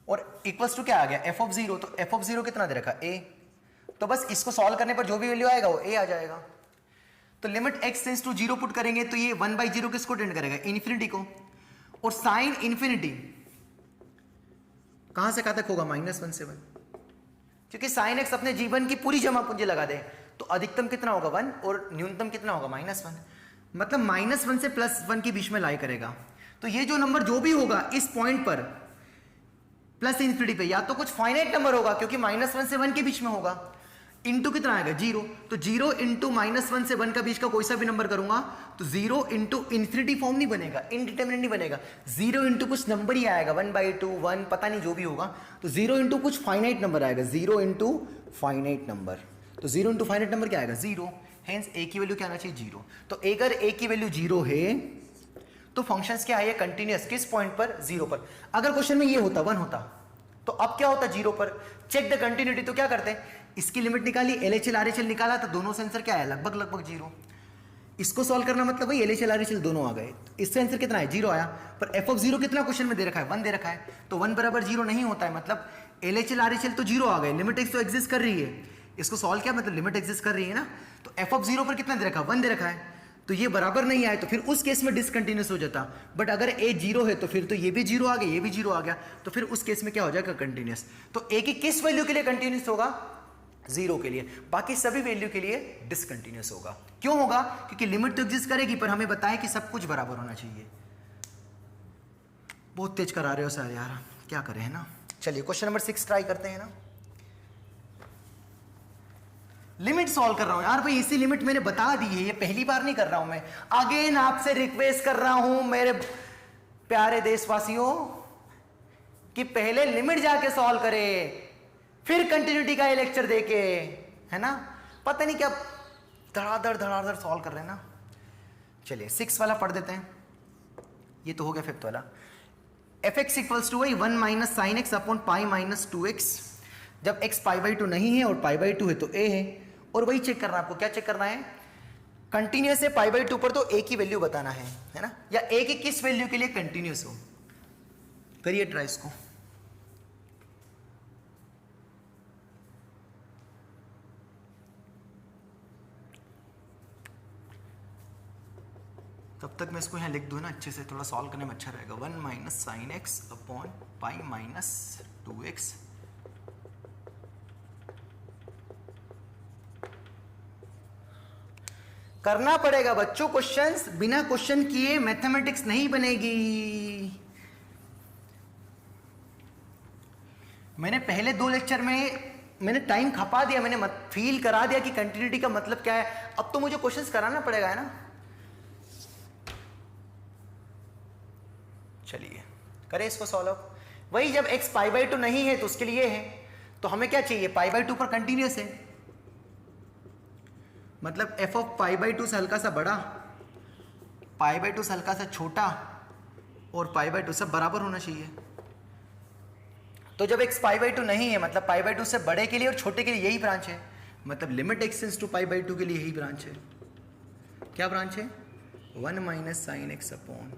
और इक्वल्स टू क्या आ गया? f ऑफ 0, तो f ऑफ 0 कितना दे रखा? a। तो बस इसको सॉल्व करने पर जो भी वैल्यू आएगा वो a आ जाएगा। तो limit x tends to 0 put करेंगे तो ये 1/0 किसको टेंड करेगा? इन्फिनिटी को। और साइन इन्फिनिटी कहां से कहां तक होगा? -1 से 1, क्योंकि साइन x अपने जीवन की पूरी जमा पूंजी लगा दे, तो अधिकतम कितना होगा? 1, और न्यूनतम कितना होगा? -1। मतलब -1 से +1 के बीच में लाई करेगा। तो ये जो नंबर जो भी होगा इस पॉइंट पर प्लस इन्फिनिटी पे, या तो कुछ फाइनाइट नंबर होगा क्योंकि -1 से 1 के बीच में होगा, इंटू कितना आएगा 0, तो 0 इंटू -1 से 1 का बीच का कोई सा भी नंबर करूंगा तो 0 इंटू इन्फिनिटी फॉर्म नहीं बनेगा, इनडिटरमिनेट नहीं बनेगा, 0 इंटू कुछ नंबर ही आएगा 1/2 1 पता नहीं जो भी होगा, तो 0 इंटू कुछ फाइनाइट नंबर आएगा, 0 इंटू फाइनाइट नंबर, तो 0 इंटू फाइनाइट नंबर क्या आएगा 0, हेंस ए की वैल्यू क्या आना चाहिए 0। तो अगर ए की वैल्यू 0 है तो फंक्शंस क्या है कंटिन्यूअस, किस पॉइंट पर 0 पर। अगर क्वेश्चन में ये होता 1 होता तो अब क्या होता 0 पर, चेक द कंटिन्यूटी, तो क्या करते हैं इसकी लिमिट निकाली, LHL RHL निकाला तो दोनों से आंसर क्या है लगभग 0। इसको सॉल्व करना मतलब भाई LHL RHL दोनों आ गए, इससे आंसर कितना है 0 आया, पर f(0) कितना क्वेश्चन में दे रखा है 1 दे रखा है, तो 1 बराबर 0 नहीं होता है, मतलब LHL RHL तो 0 आ गए, लिमिट एक्स तो एग्जिस्ट कर रही है, इसको सॉल्व किया मतलब लिमिट एग्जिस्ट कर रही है ना, तो f(0) पर कितना दे रखा है 1 दे रखा है, तो ये बराबर नहीं आए तो फिर उस केस में डिसकंटिन्यूअस हो जाता, बट अगर a 0 है तो फिर तो ये भी 0 आ गया, ये भी 0 आ गया, तो फिर उस केस में क्या हो जाएगा कंटिन्यूअस। तो a की किस वैल्यू के लिए कंटिन्यूअस होगा 0 के लिए, बाकी सभी वैल्यू के लिए डिसकंटिन्यूअस होगा। क्यों होगा, क्योंकि लिमिट तो एग्जिस्ट करेगी पर हमें बताया कि सब कुछ बराबर होना चाहिए। बहुत तेज करा रहे हो सर यार, क्या करें है ना। चलिए क्वेश्चन नंबर 6 ट्राई करते हैं ना। लिमिट सॉल्व कर रहा हूं यार भाई, इसी लिमिट मैंने बता दी है, ये पहली बार नहीं कर रहा हूं मैं, अगेन आपसे रिक्वेस्ट कर रहा हूं मेरे प्यारे देशवासियों कि पहले लिमिट जाके सॉल्व करें, फिर कंटिन्यूटी का ये लेक्चर देके, है ना, पता नहीं क्या धड़ाधड़ सॉल्व कर रहे हैं ना। चलिए 6 वाला पढ़ देते हैं, ये तो हो गया 5th वाला। fx equals to 1 minus sine x upon pi minus 2x, जब x π/2 नहीं है और π/2 है तो a है, और वही चेक करना है आपको, क्या चेक करना है कंटिन्यूअस है π/2 पर, तो a की वैल्यू बताना है ना, या a की किस वैल्यू के लिए कंटिन्यूअस हो। करिए ट्राई इसको। तब तक मैं इसको यहाँ लिख दूँ ना अच्छे से, थोड़ा सॉल्व करने में अच्छा रहेगा। 1 minus sine x upon pi minus 2x, करना पड़ेगा बच्चों क्वेश्चंस, बिना क्वेश्चन किए मैथमेटिक्स नहीं बनेगी। मैंने पहले 2 लेक्चर में मैंने टाइम खपा दिया, मैंने फील करा दिया कि कंटिन्यूटी का मतलब क्या है, अब तो मुझे क्वेश्चंस कराना पड़ेगा है ना। चलिए करें इसको सॉल्व। वही जब x π/2 नहीं है तो उसके लिए है, तो हमें क्या चाहिए π/2 पर कंटिन्यूअस है, मतलब f ऑफ π/2 से हल्का सा बड़ा, π/2 से हल्का सा छोटा और π/2 सब बराबर होना चाहिए। तो जब x π/2 नहीं है मतलब π/2 से बड़े के लिए और छोटे के लिए यही ब्रांच है, मतलब लिमिट x टेंड्स टू π/2 के लिए यही ब्रांच है। क्या ब्रांच है 1 minus sine x upon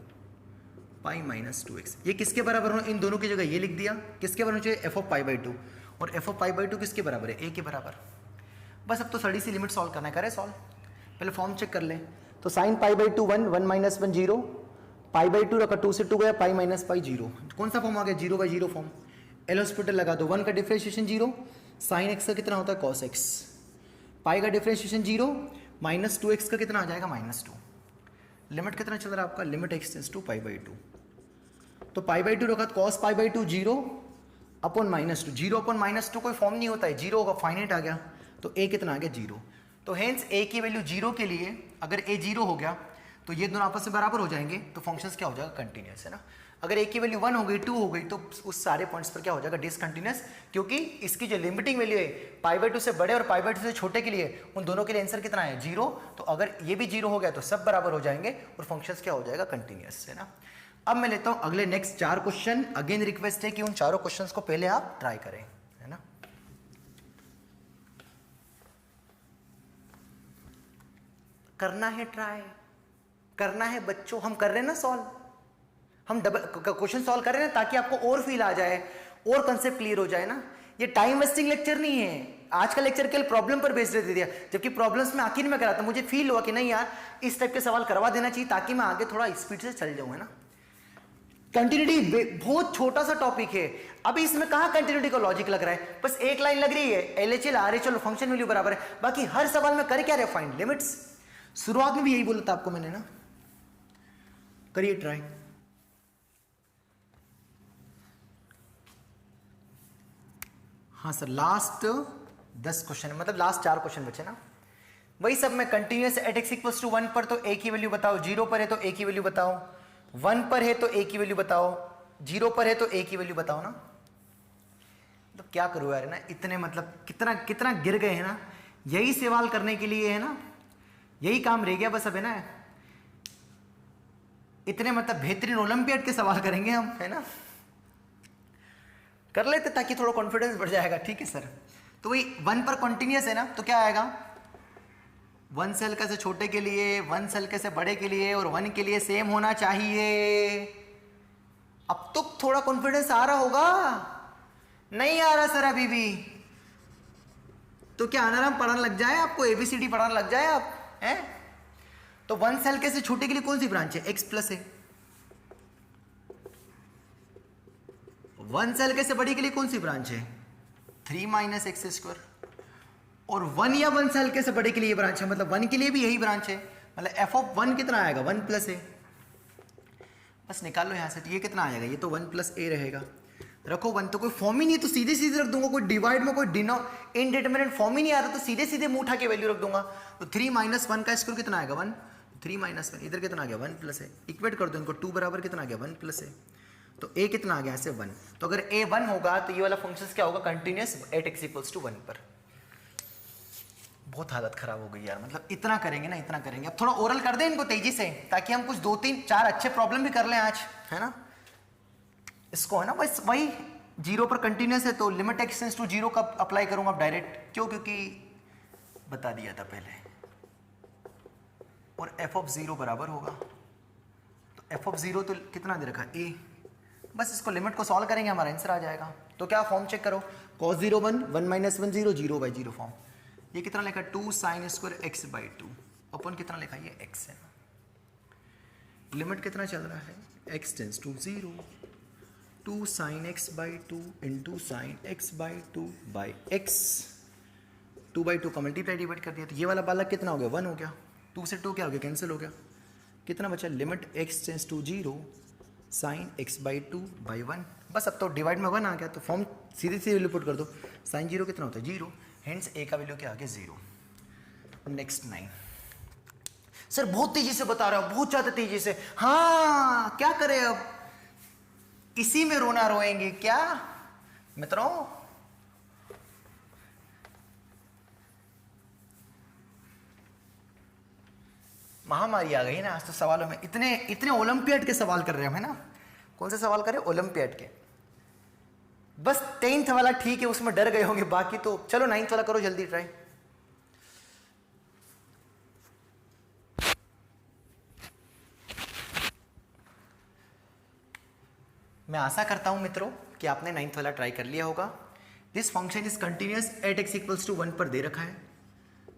pi minus 2x, ये किसके बराबर होना, इन दोनों की जगह ये लिख दिया, किसके बराबर चाहिए f ऑफ π/2, और f ऑफ π/2 किसके बराबर है a के बराबर। बस अब तो सड़ी सी लिमिट सॉल्व करना है, करें सॉल्व। पहले फॉर्म चेक कर ले, तो साइन π/2 1 1 माइनस 1 0, π/2 रखा 2 से 2 गया, पाई माइनस पाई 0, कौन सा फॉर्म आ गया 0/0 फॉर्म। एल हॉस्पिटल लगा दो, 1 का डिफरेंशिएशन 0, साइन x का कितना होता है cos x, पाई का डिफरेंशिएशन 0, माइनस 2x का कितना आ जाएगा -2। लिमिट कितना चल रहा है आपका, लिमिट x टेंड्स टू π/2, तो π/2 रखा cos π/2 0 अपॉन -2, 0 अपॉन -2 कोई फॉर्म नहीं होता है, 0 होगा फाइनाइट आ गया, तो a कितना आ गया 0। तो हेंस a की वैल्यू 0 के लिए अगर a 0 हो गया तो ये दोनों आपस में बराबर हो जाएंगे, तो फंक्शंस क्या हो जाएगा कंटिन्यूअस, है ना। अगर a की वैल्यू 1 हो गई 2 हो गई तो उस सारे पॉइंट्स पर क्या हो जाएगा डिसकंटिन्यूअस, क्योंकि इसकी जो लिमिटिंग वैल्यू है π/2 से बड़े और π/2 से छोटे के लिए, उन दोनों के लिए आंसर कितना है 0, तो अगर ये भी 0 हो गया तो सब बराबर हो जाएंगे और फंक्शंस क्या हो जाएगा कंटिन्यूअस, है ना। अब मैं लेता हूं अगले नेक्स्ट 4 क्वेश्चन। अगेन रिक्वेस्ट है कि उन चारों क्वेश्चंस को पहले आप ट्राई करें, है ना। करना है ट्राई, करना है बच्चों, हम कर रहे हैं ना सॉल्व, हम डबल क्वेश्चन सॉल्व कर रहे हैं ताकि आपको और फील आ जाए और कंसेप्ट क्लियर हो जाए ना। ये टाइम वेस्टिंग लेक्चर नहीं है, आज का लेक्चर केवल प्रॉब्लम पर बेस्ड दे दिया, जबकि प्रॉब्लम्स में आखिर में कराता, मुझे फील हुआ कि नहीं यार इस टाइप के सवाल करवा देना चाहिए ताकि मैं आगे थोड़ा स्पीड से चल जाऊं, है ना। कंटिन्यूटी बहुत छोटा सा टॉपिक है, अभी इसमें कहां कंटिन्यूटी का लॉजिक लग रहा है, बस एक लाइन लग रही है LHL RHL फंक्शन वैल्यू बराबर है, बाकी हर सवाल में कर क्या रहे फाइंड लिमिट्स। शुरुआत में भी यही बोला था आपको मैंने ना, करिए ट्राई। हाँ सर, लास्ट 10 क्वेश्चन, मतलब लास्ट 4 क्वेश्चन बचे ना, वही सब में continuous at x equals to 1 पर तो ए की वैल्यू बताओ, 0 पर है तो ए की वैल्यू बताओ, 1 पर है तो ए की वैल्यू बताओ, 0 पर है तो ए की वैल्यू बताओ ना। तो क्या करूँ यार ना, इतने मतलब कितना कितना गिर गए हैं ना, यही सवाल करने के लिए है ना, यही काम रह गया बस अब है ना, इतने मतलब बेहतरीन ओलंपियाड के सवाल करेंगे हम, है ना, कर लेते ताकि थोड़ा कॉन्फिडेंस बढ़ जाएगा। ठीक है सर, तो वही 1 पर कॉन्टिन्यूअस है ना, तो क्या आएगा 1 से हल्का से छोटे के लिए, 1 से हल्के से बड़े के लिए और 1 के लिए सेम होना चाहिए। अब तो थोड़ा कॉन्फिडेंस आ रहा होगा, नहीं आ रहा सर अभी भी, तो क्या अनाराम पढ़ाने लग जाए आपको, एबीसीडी पढ़ाने लग जाए आप, हैं? तो 1 से हल्के से छोटे के लिए कौन सी ब्रांच है, x प्लस है। 1 से हल्के से बड़ी के लिए कौन सी ब्रांच है, 3 माइनस एक्स स्क्वायर। और 1 या 1 से हल्के से बड़े के लिए ब्रांच है, मतलब 1 के लिए भी यही ब्रांच है, मतलब एफ ऑफ 1 कितना आएगा, 1 प्लस ए। बस निकाल लो यहाँ से, ये कितना आएगा, ये तो 1 प्लस ए रहेगा। रखो 1, तो कोई फॉर्म ही नहीं है तो सीधे सीधे रख दूंगा, कोई डिवाइड में कोई इनडिटरमिनेट फॉर्म ही नहीं आ रहा, तो सीधे सीधे मुंह उठा के वैल्यू रख दूंगा। तो 3 माइनस 1 का स्क्वायर कितना आएगा 1, 3 माइनस 1, इधर कितना आ गया 1 प्लस है, इक्वेट कर दो इनको, 2 बराबर कितना आ गया 1 प्लस है, तो a कितना आ गया ऐसे 1। तो अगर a 1 होगा तो ये वाला फंक्शन क्या होगा, continuous at x equals to 1 पर। बहुत हालत खराब हो गई यार, मतलब इतना करेंगे ना, इतना करेंगे। अब थोड़ा ओरल कर दें इनको तेजी से, ताकि हम कुछ 2 3 4 अच्छे प्रॉब्लम भी कर लें आज, है ना। इसको है ना बस वही 0 पर कंटिन्यूअस है तो लिमिट एक्स टेंड्स टू 0 का अप्लाई करूंगा डायरेक्ट, क्यों, क्योंकि बता दिया था पहले। और एफ ऑफ 0 बराबर होगा, तो एफ ऑफ 0 तो कितना दे रखा a, बस इसको लिमिट को सॉल्व करेंगे हमारा आंसर आ जाएगा। तो क्या फॉर्म चेक करो, cos 0 1, 1 माइनस 1 0, 0/0 फॉर्म। ये कितना लिखा 2 साइन स्क्वायर x/2 अपन कितना लिखा, ये x है। लिमिट कितना चल रहा है, x tends to 0, 2 sine x/2 into sine x/2 by x, 2/2 का मल्टीप्लाई डिवाइड कर दिया, तो ये वाला बालक कितना हो गया 1 हो गया, 2 से 2 क्या हो गया कैंसिल हो गया, कितना बचा limit x tends to 0 sine x/2 by 1। बस अब तो डिवाइड में 1 आ गया, तो फॉर्म सीधे सीधे वैल्यू पुट कर दो, साइन 0 कितना होता है 0, हेंस a का वैल्यू क्या आ गया 0। नेक्स्ट 9। सर बहुत तेजी से बता रहा हूं, बहुत ज्यादा तेजी से, हाँ क्या करें अब, इसी में रोना रोएंगे क्या मित्रों। महामारी आ गई ना आज तो सवालों में, इतने इतने ओलंपियाड के सवाल कर रहे हैं हम, है ना। कौन से सवाल कर रहे हैं, ओलंपियाड के। बस 10th वाला ठीक है, उसमें डर गए होंगे, बाकी तो चलो 9th वाला करो जल्दी ट्राई। मैं आशा करता हूं मित्रों कि आपने 9th वाला ट्राई कर लिया होगा। This function is continuous at x equals to 1 पर दे रखा है,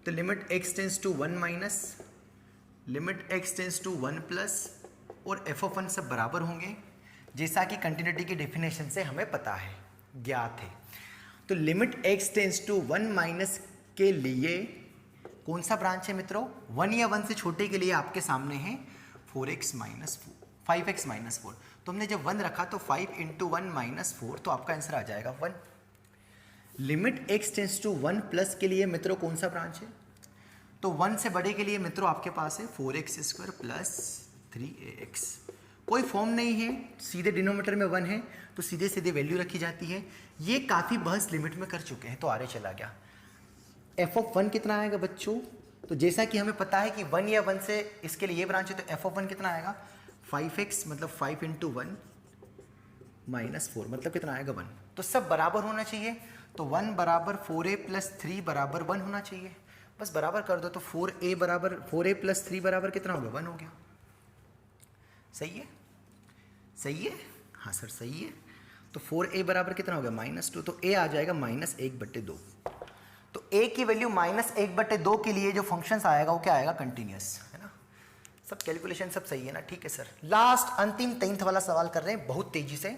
तो limit x tends to 1 minus limit x tends to 1 plus और f ऑफ 1 सब बराबर होंगे, जैसा कि कंटिन्यूटी की डेफिनेशन से हमें पता है, ज्ञात है। तो limit x tends to 1 minus के लिए कौन सा ब्रांच है मित्रों, 1 या 1 से छोटे के लिए आपके सामने है 5x माइनस 4, तो हमने जब 1 रखा तो 5 इंटू 1 माइनस 4, तो आपका आंसर आ जाएगा 1। Limit x tends to 1 plus के लिए मित्रों कौन सा ब्रांच है, तो 1 से बड़े के लिए मित्रों आपके पास है 4x स्क्वायर प्लस 3ax। कोई फॉर्म नहीं है, सीधे डिनोमीटर में 1 है तो सीधे सीधे वैल्यू रखी जाती है। ये काफ़ी बहस लिमिट में कर चुके हैं, तो आगे चला गया। एफ ऑफ 1 कितना आएगा बच्चों, तो जैसा कि हमें पता है कि 1 या 1 से इसके लिए ये ब्रांच है, तो एफ ऑफ 1 कितना आएगा 5x, मतलब 5 इंटू 1 माइनस 4, मतलब कितना आएगा 1। तो सब बराबर होना चाहिए, तो 1 बराबर 4a प्लस 3 बराबर 1 होना चाहिए। बस बराबर कर दो, तो 4a प्लस 3 बराबर कितना हो गया 1 हो गया। सही है, सही है, हाँ सर सही है। तो 4a बराबर कितना हो गया -2, तो a आ जाएगा -1/2। तो a की वैल्यू -1/2 के लिए जो फंक्शन आएगा वो क्या आएगा, कंटिन्यूअस, है ना। सब कैलकुलेशन सब सही है ना, ठीक है सर। लास्ट अंतिम 10th वाला सवाल कर रहे हैं बहुत तेजी से,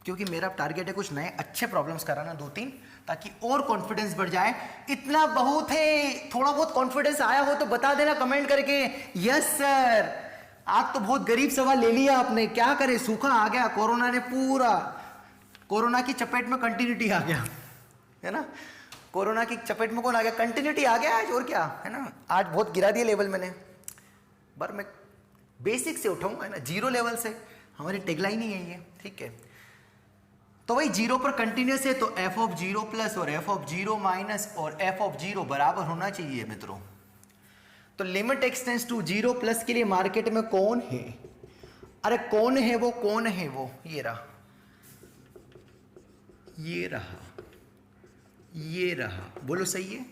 क्योंकि मेरा टारगेट है कुछ नए अच्छे प्रॉब्लम्स कराना 2-3, ताकि और कॉन्फिडेंस बढ़ जाए। इतना बहुत है, थोड़ा बहुत कॉन्फिडेंस आया हो तो बता देना कमेंट करके, यस सर। आज तो बहुत गरीब सवाल ले लिया आपने, क्या करे, सूखा आ गया, कोरोना ने पूरा, कोरोना की चपेट में कंटिन्यूटी आ गया, है ना। कोरोना की चपेट में कौन आ गया, कंटिन्यूटी आ गया आज, और क्या है ना। आज बहुत गिरा दिया लेवल मैंने, पर मैं बेसिक से उठाऊंगा, है ना, जीरो लेवल से। हमारी टेगलाइन ही यही है, ठीक है। तो भाई जीरो पर कंटिन्यूस है तो एफ ऑफ जीरो प्लस और एफ ऑफ जीरो माइनस और एफ ऑफ जीरो बराबर होना चाहिए मित्रों। तो limit x tends to zero plus के लिए मार्केट में कौन है, अरे कौन है वो, कौन है वो, ये रहा, ये रहा, ये रहा, बोलो सही है।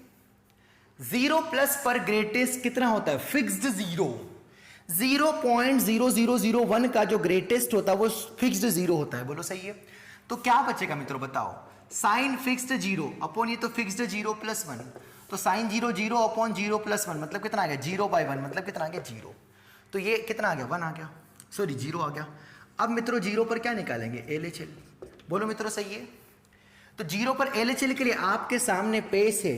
जीरो प्लस पर ग्रेटेस्ट कितना होता है, फिक्स्ड जीरो। 0.0001 का जो ग्रेटेस्ट होता है वो फिक्स्ड जीरो होता है, बोलो सही है। तो क्या बचेगा मित्रों बताओ, साइन फिक्स्ड जीरो अपॉन ये तो फिक्स्ड जीरो प्लस 1, तो sine zero zero upon zero plus 1 मतलब कितना आ गया, 0/1 मतलब कितना आ गया, 0। तो ये कितना आ गया, 1 आ गया, सॉरी 0 आ गया। अब मित्रों जीरो पर क्या निकालेंगे, LHL, बोलो मित्रों सही है। तो जीरो पर LHL के लिए आपके सामने पेश है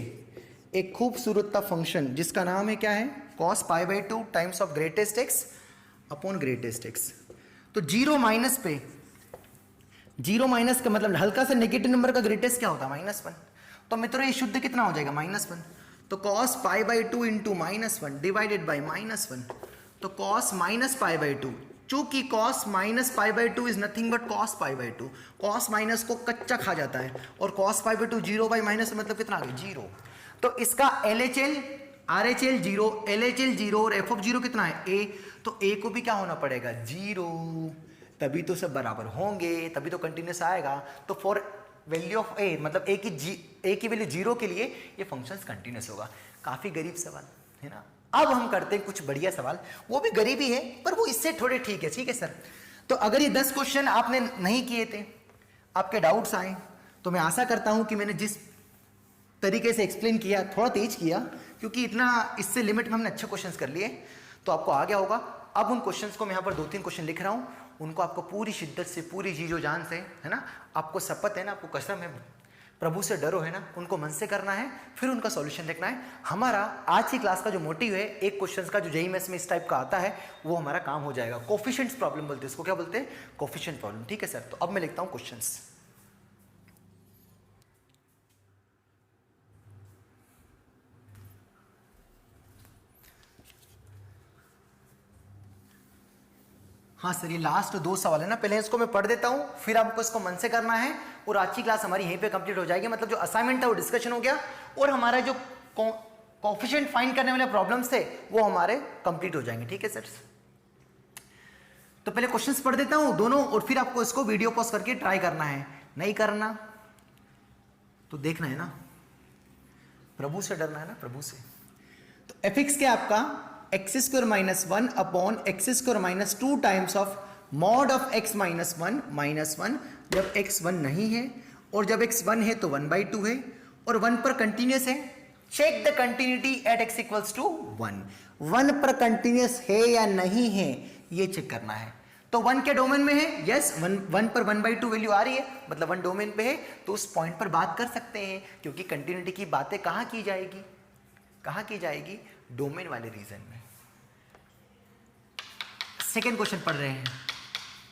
एक खूबसूरत सा फंक्शन जिसका नाम है क्या है, cos π/2 times of greatest x upon greatest x। तो जीरो माइनस पे, जीरो माइनस का मतलब हल्का सा नेगेटिव नंबर का ग्रेटेस्ट क्या होता है, -1। तो मित्रों ये शुद्ध कितना हो जाएगा, -1। तो cos π/2 इंटू -1 डिवाइडेड बाई -1, तो cos -π/2, चूंकि cos -π/2 is nothing but cos π/2, cos minus को कच्चा खा जाता है, और cos π/2 0/- मतलब कितना आ गया, 0। तो इसका LHL RHL 0, LHL 0 और f of 0 कितना है, a। तो a को भी क्या होना पड़ेगा, 0, तभी तो सब बराबर होंगे, तभी तो कंटिन्यूस आएगा। तो फॉर वैल्यू ऑफ a मतलब a की वैल्यू 0 के लिए ये फंक्शंस कंटिन्यूस होगा। काफी गरीब सवाल है ना। अब हम करते हैं कुछ बढ़िया सवाल, वो भी गरीब ही है पर वो इससे थोड़े ठीक है, ठीक है सर। तो अगर ये 10 क्वेश्चन आपने नहीं किए थे, आपके डाउट्स आए, तो मैं आशा करता हूं कि मैंने जिस तरीके से एक्सप्लेन किया, थोड़ा तेज किया, क्योंकि इतना इससे लिमिट में हमने अच्छे क्वेश्चंस कर लिए, तो आपको आ गया होगा। अब उन क्वेश्चंस को मैं यहाँ पर 2-3 क्वेश्चन लिख रहा हूँ, उनको आपको पूरी शिद्दत से, पूरी जीजो जान से, है ना, आपको शपथ है ना, आपको कसम है, प्रभु से डरो, है ना, उनको मन से करना है, फिर उनका सॉल्यूशन देखना है। हमारा आज की क्लास का जो मोटिव है, एक क्वेश्चन का जो जेईई मेंस में इस टाइप का आता है, वो हमारा काम हो जाएगा। कोफिशिएंट्स प्रॉब्लम बोलते हैं इसको, क्या बोलते हैं, कोफिशिएंट प्रॉब्लम, ठीक है सर। तो अब मैं लिखता हूँ क्वेश्चंस। हाँ सर, ये लास्ट 2 सवाल है ना, पहले इसको मैं पढ़ देता हूँ, फिर आपको इसको मन से करना है, और आज की क्लास हमारी यहीं पे कंप्लीट हो जाएगी। मतलब जो असाइनमेंट था वो डिस्कशन हो गया, और हमारा जो कोफिशिएंट फाइंड करने वाले प्रॉब्लम्स थे वो हमारे कंप्लीट हो जाएंगे, ठीक है सर। तो पहले क्वेश्चंस पढ़ देता हूँ दोनों, और फिर आपको इसको वीडियो पॉज करके ट्राई करना है। नहीं करना तो देखना है ना, प्रभु से डरना है ना, प्रभु से। तो fx क्या आपका, x² - 1 upon x² - 2 times of mod of x - 1 -1, जब x 1 नहीं है, और जब x 1 है तो 1/2 है, और 1 पर कंटिन्यूस है। Check the continuity at x = 1। 1 पर कंटिन्यूस है या नहीं है ये चेक करना है। तो 1 के डोमेन में है, यस, 1 पर 1/2 वैल्यू आ रही है, मतलब 1 डोमेन पे है, तो उस पॉइंट पर बात कर सकते हैं, क्योंकि कंटिन्यूटी की बातें कहाँ की जाएगी, कहाँ की जाएगी, डोमेन वाले रीजन में। सेकेंड क्वेश्चन पढ़ रहे हैं,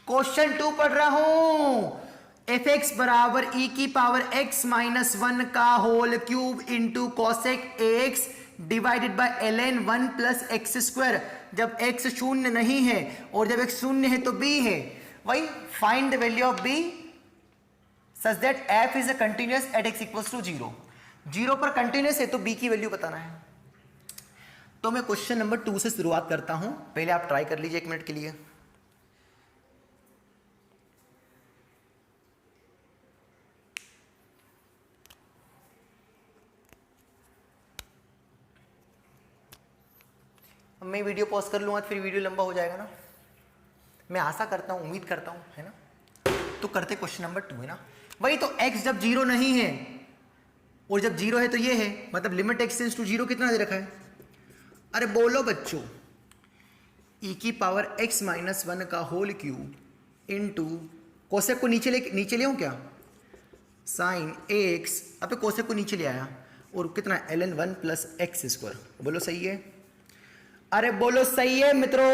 क्वेश्चन 2 पढ़ रहा हूं। fx बराबर e⁻x - 1 का whole cube into cosec ax divided by ln 1 + x², जब x शून्य नहीं है और जब x शून्य है तो b है। वही find the value of b such that f is a continuous at x = 0। 0 पर कंटिन्यूअस है तो b की वैल्यू बताना है। तो मैं क्वेश्चन नंबर 2 से शुरुआत करता हूं, पहले आप ट्राई कर लीजिए 1 मिनट के लिए। मैं वीडियो पॉज कर लूँगा तो फिर वीडियो लंबा हो जाएगा ना, मैं आशा करता हूँ, उम्मीद करता हूँ, है ना। तो करते क्वेश्चन नंबर 2, है ना। वही तो x जब 0 नहीं है और जब 0 है तो ये है, मतलब लिमिट x टेंड्स टू 0 कितना दे रखा है, अरे बोलो बच्चों, e⁻x - 1 का होल क्यूब इंटू कोसेक को नीचे ले आऊं क्या, साइन एक्स, अब तो कोसेक को नीचे ले आया और कितना ln 1 प्लस एक्स स्क्वायर, बोलो सही है, अरे बोलो सही है मित्रों,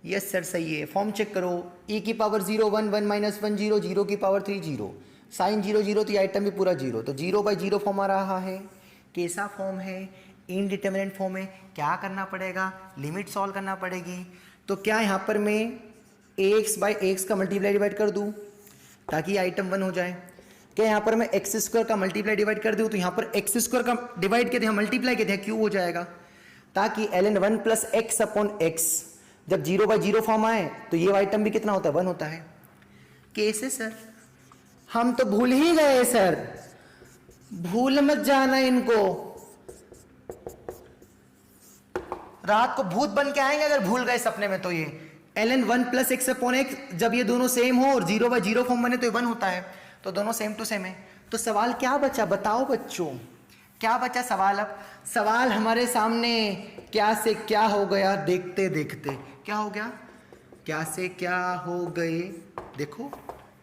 यस सर सही है। फॉर्म चेक करो, e की पावर 0 1 1 माइनस 1 0, 0 की पावर 3 0, साइन 0 0, तो ये आइटम भी पूरा 0, तो 0/0 फॉर्म आ रहा है। कैसा फॉर्म है, इनडिटरमिनेट फॉर्म है। क्या करना पड़ेगा, लिमिट सॉल्व करना पड़ेगी। तो क्या यहाँ पर मैं ax/x का मल्टीप्लाई डिवाइड कर दूँ ताकि आइटम 1 हो जाए। क्या यहाँ पर मैं एक्स स्क्वायर का मल्टीप्लाई डिवाइड कर दूँ, तो यहाँ पर एक्स स्क्वायर का डिवाइड किया मल्टीप्लाई किया क्यूब हो जाएगा, ताकि ln 1 plus x upon x जब 0/0 फॉर्म आए तो ये आइटम भी कितना होता है, 1 होता है। कैसे सर, हम तो भूल ही गए सर, भूल मत जाना इनको, रात को भूत बन के आएंगे अगर भूल गए सपने में। तो ये ln 1 plus x upon x जब ये दोनों सेम हो और 0/0 फॉर्म बने तो ये 1 होता है, तो दोनों सेम टू सेम है। तो सवाल क्या बचा बताओ बच्चों, क्या बचा सवाल। अब सवाल हमारे सामने, क्या से क्या हो गया देखते देखते, क्या हो गया, क्या से क्या हो गए, देखो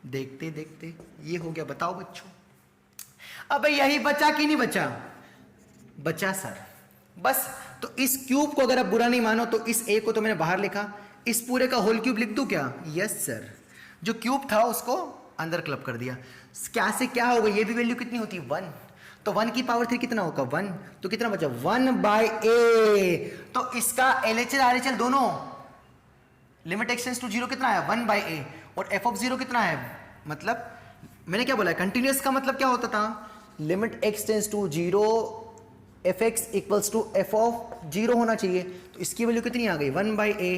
देखते देखते ये हो गया, बताओ बच्चों। अब यही बचा कि नहीं बचा, बचा सर। बस तो इस क्यूब को अगर आप बुरा नहीं मानो तो इस ए को तो मैंने बाहर लिखा, इस पूरे का होल क्यूब लिख दूं क्या, यस सर। जो क्यूब था उसको अंदर क्लब कर दिया। क्या से क्या होगा, ये भी वैल्यू कितनी होती है 1, तो 1 की पावर 3 कितना होगा 1, तो कितना बचा 1/a। तो इसका LHL RHL दोनों लिमिट एक्सटेंड्स टू 0 कितना है 1/a, और f(0) कितना है, मतलब मैंने क्या बोला कंटिन्यूअस का मतलब क्या होता था, limit x tends to 0 fx equals to f(0) होना चाहिए। तो इसकी वैल्यू कितनी आ गई 1/a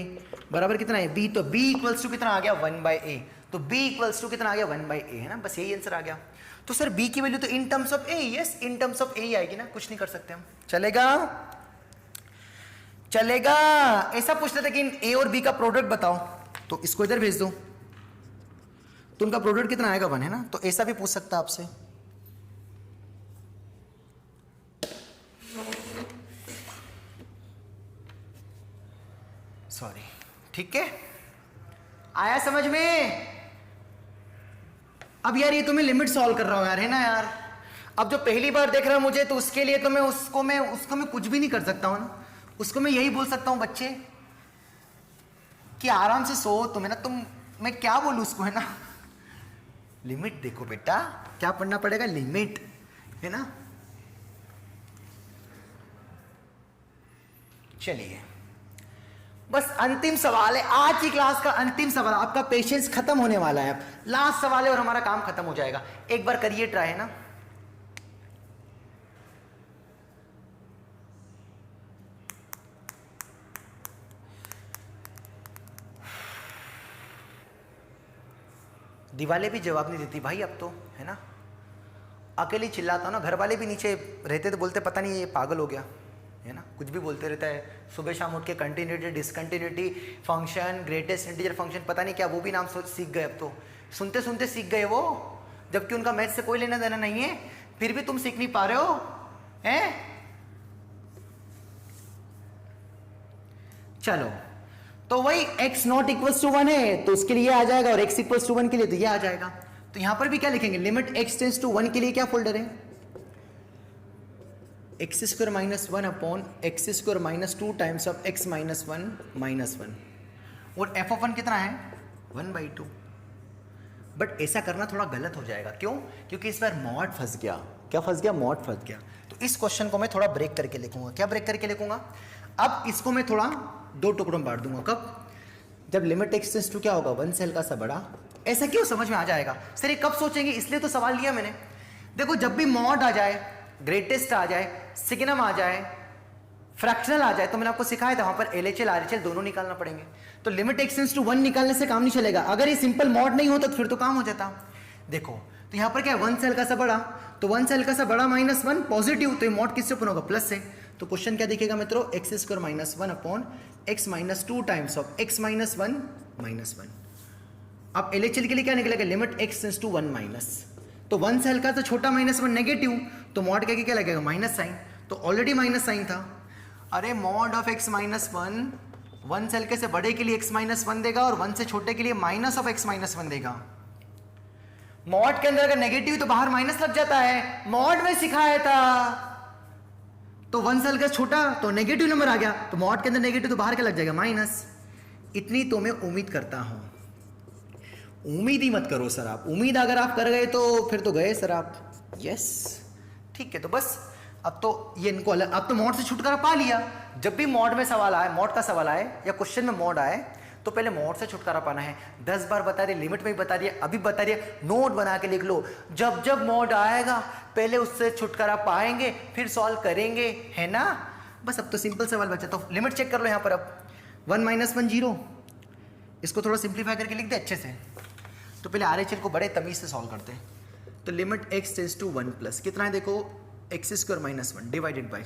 बराबर कितना है b, तो b इक्वल्स टू कितना आ गया 1/a, तो b इक्वल्स टू कितना आ गया 1/a है ना, बस यही आंसर आ गया। तो सर b की वैल्यू तो in terms of a, yes in terms of a ही आएगी ना, कुछ नहीं कर सकते हम। चलेगा चलेगा। ऐसा पूछ लेते कि a और b का प्रोडक्ट बताओ, तो इसको इधर भेज दो, तो उनका प्रोडक्ट कितना आएगा 1 है ना, तो ऐसा भी पूछ सकता है आपसे। सॉरी, ठीक है, आया समझ में। अब यार ये तो मैं लिमिट सॉल्व कर रहा हूं यार, है ना यार। अब जो पहली बार देख रहा है मुझे, तो उसके लिए तो मैं उसको कुछ भी नहीं कर सकता हूं ना, उसको मैं यही बोल सकता हूं बच्चे कि आराम से सो तुम, है ना, तुम, मैं क्या बोलूं उसको, है ना। लिमिट देखो बेटा, क्या पढ़ना पड़ेगा, लिमिट, है ना। चलिए बस अंतिम सवाल है, आज की क्लास का अंतिम सवाल, आपका पेशेंस खत्म होने वाला है, लास्ट सवाल है और हमारा काम खत्म हो जाएगा। एक बार करिए ट्राई, है ना। दीवारें भी जवाब नहीं देती भाई अब तो, है ना। अकेले चिल्लाता हूं ना, घर वाले भी नीचे रहते तो बोलते पता नहीं ये पागल हो गया, है ना, कुछ भी बोलते रहता है, सुबह शाम उठ के continuity discontinuity function, greatest integer function, पता नहीं क्या वो भी नाम सीख गए अब तो, सुनते सुनते सीख गए वो, जबकि उनका मैथ से कोई लेना देना नहीं है, फिर भी तुम सीख नहीं पा रहे हो, हैं। चलो, तो वही x नॉट इक्वल्स टू 1 है तो उसके लिए आ जाएगा, और x इक्वल्स टू 1 के लिए तो ये आ जाएगा। तो यहां पर भी क्या लिखेंगे, लिमिट x टेंस टू 1 के लिए क्या फोल्डर है, x² - 1 upon x² - 2 times of x - 1 और f(1) कितना है 1/2। बट ऐसा करना थोड़ा गलत हो जाएगा, क्यों, क्योंकि इस बार मॉड फंस गया। क्या फंस गया, मॉड फंस गया। तो इस क्वेश्चन को मैं थोड़ा ब्रेक करके लिखूंगा। क्या ब्रेक करके लिखूंगा, अब इसको मैं थोड़ा 2 टुकड़ों में बांट दूंगा। कब, जब लिमिट x टेंस टू क्या होगा 1 से हल्का सा बड़ा। ऐसा क्यों, समझ में आ जाएगा सर, ये कब सोचेंगे, इसलिए तो सवाल लिया मैंने। देखो जब भी मॉड आ जाए, ग्रेटेस्ट आ जाए, सिग्नम आ जाए, फ्रैक्शनल आ जाए, तो मैंने आपको सिखाया था वहां पर LHL RHL दोनों निकालना पड़ेंगे। तो लिमिट x टेंस टू 1 निकालने से काम नहीं चलेगा, अगर ये सिंपल मॉड नहीं होता तो फिर तो काम हो जाता। देखो तो यहां पर क्या है 1 से हल्का सा बड़ा, तो 1 से हल्का सा बड़ा -1 पॉजिटिव, तो ये मॉड किससे ओपन होगा, प्लस से। तो क्वेश्चन क्या दिखेगा मित्रों, x² - 1 upon x - 2 times of x - 1 अब LHL के लिए क्या निकलेगा, limit x tends to 1 minus, तो 1 से हल्का तो छोटा -1 नेगेटिव, तो मॉड क्या लगेगा माइनस साइन, तो ऑलरेडी माइनस साइन था। अरे मॉड ऑफ x - 1 1 से हल्के से बड़े के लिए x माइनस 1 देगा और 1 से छोटे के लिए माइनस ऑफ x माइनस 1 देगा। मॉड के अंदर अगर नेगेटिव तो बाहर माइनस लग जाता है, मॉड में सिखाया था तो 1 से हल्के से छोटा तो नेगेटिव नंबर आ गया, तो मॉड के अंदर नेगेटिव तो बाहर क्या लग जाएगा, माइनस। इतनी तो मैं उम्मीद करता हूं। उम्मीद ही मत करो सर आप, उम्मीद अगर आप कर गए तो फिर तो गए सर आप। यस ठीक है, तो बस अब तो ये इनको अलग, अब तो मॉड से छुटकारा पा लिया। जब भी मॉड में सवाल आए, मॉड का सवाल आए या क्वेश्चन में मॉड आए तो पहले मॉड से छुटकारा पाना है। 10 बार बता रही, लिमिट में भी बता रही, अभी बता रही, नोट बना के लिख लो। जब जब मॉड आएगा पहले उससे छुटकारा पाएंगे फिर सॉल्व करेंगे, है ना। बस अब तो सिंपल सवाल बचा, तो लिमिट चेक कर लो यहाँ पर। अब 1 माइनस 1 0, इसको थोड़ा सिंप्लीफाई करके लिख दे अच्छे से। तो पहले RHL को बड़े तमीज से सॉल्व करते हैं। तो limit x tends to 1 plus कितना है, देखो x square minus 1 divided by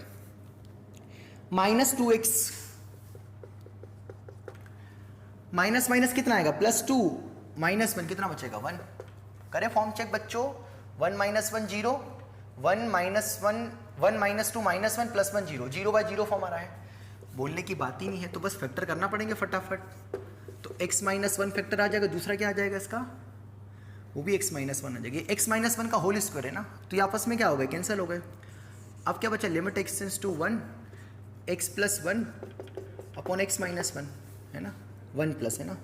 minus 2x, minus minus कितना आएगा, प्लस 2 माइनस 1 कितना बचेगा, 1। करें फॉर्म चेक बच्चों। 1 minus 1 0, 1 minus 1 1 minus 2 minus 1 plus 1 0, 0 by 0 form आ रहा है। बोलने की बात ही नहीं है, तो बस फैक्टर करना पड़ेंगे फटाफट। तो x माइनस 1 फैक्टर आ जाएगा, दूसरा क्या आ जाएगा इसका, वो भी x माइनस 1 आ जाएगी। x माइनस 1 का होल स्क्वायर है ना, तो ये आपस में क्या हो गए, कैंसिल हो गए। अब क्या बचा, limit x tends to 1 x plus 1 upon x minus 1, है ना, 1 प्लस, है ना।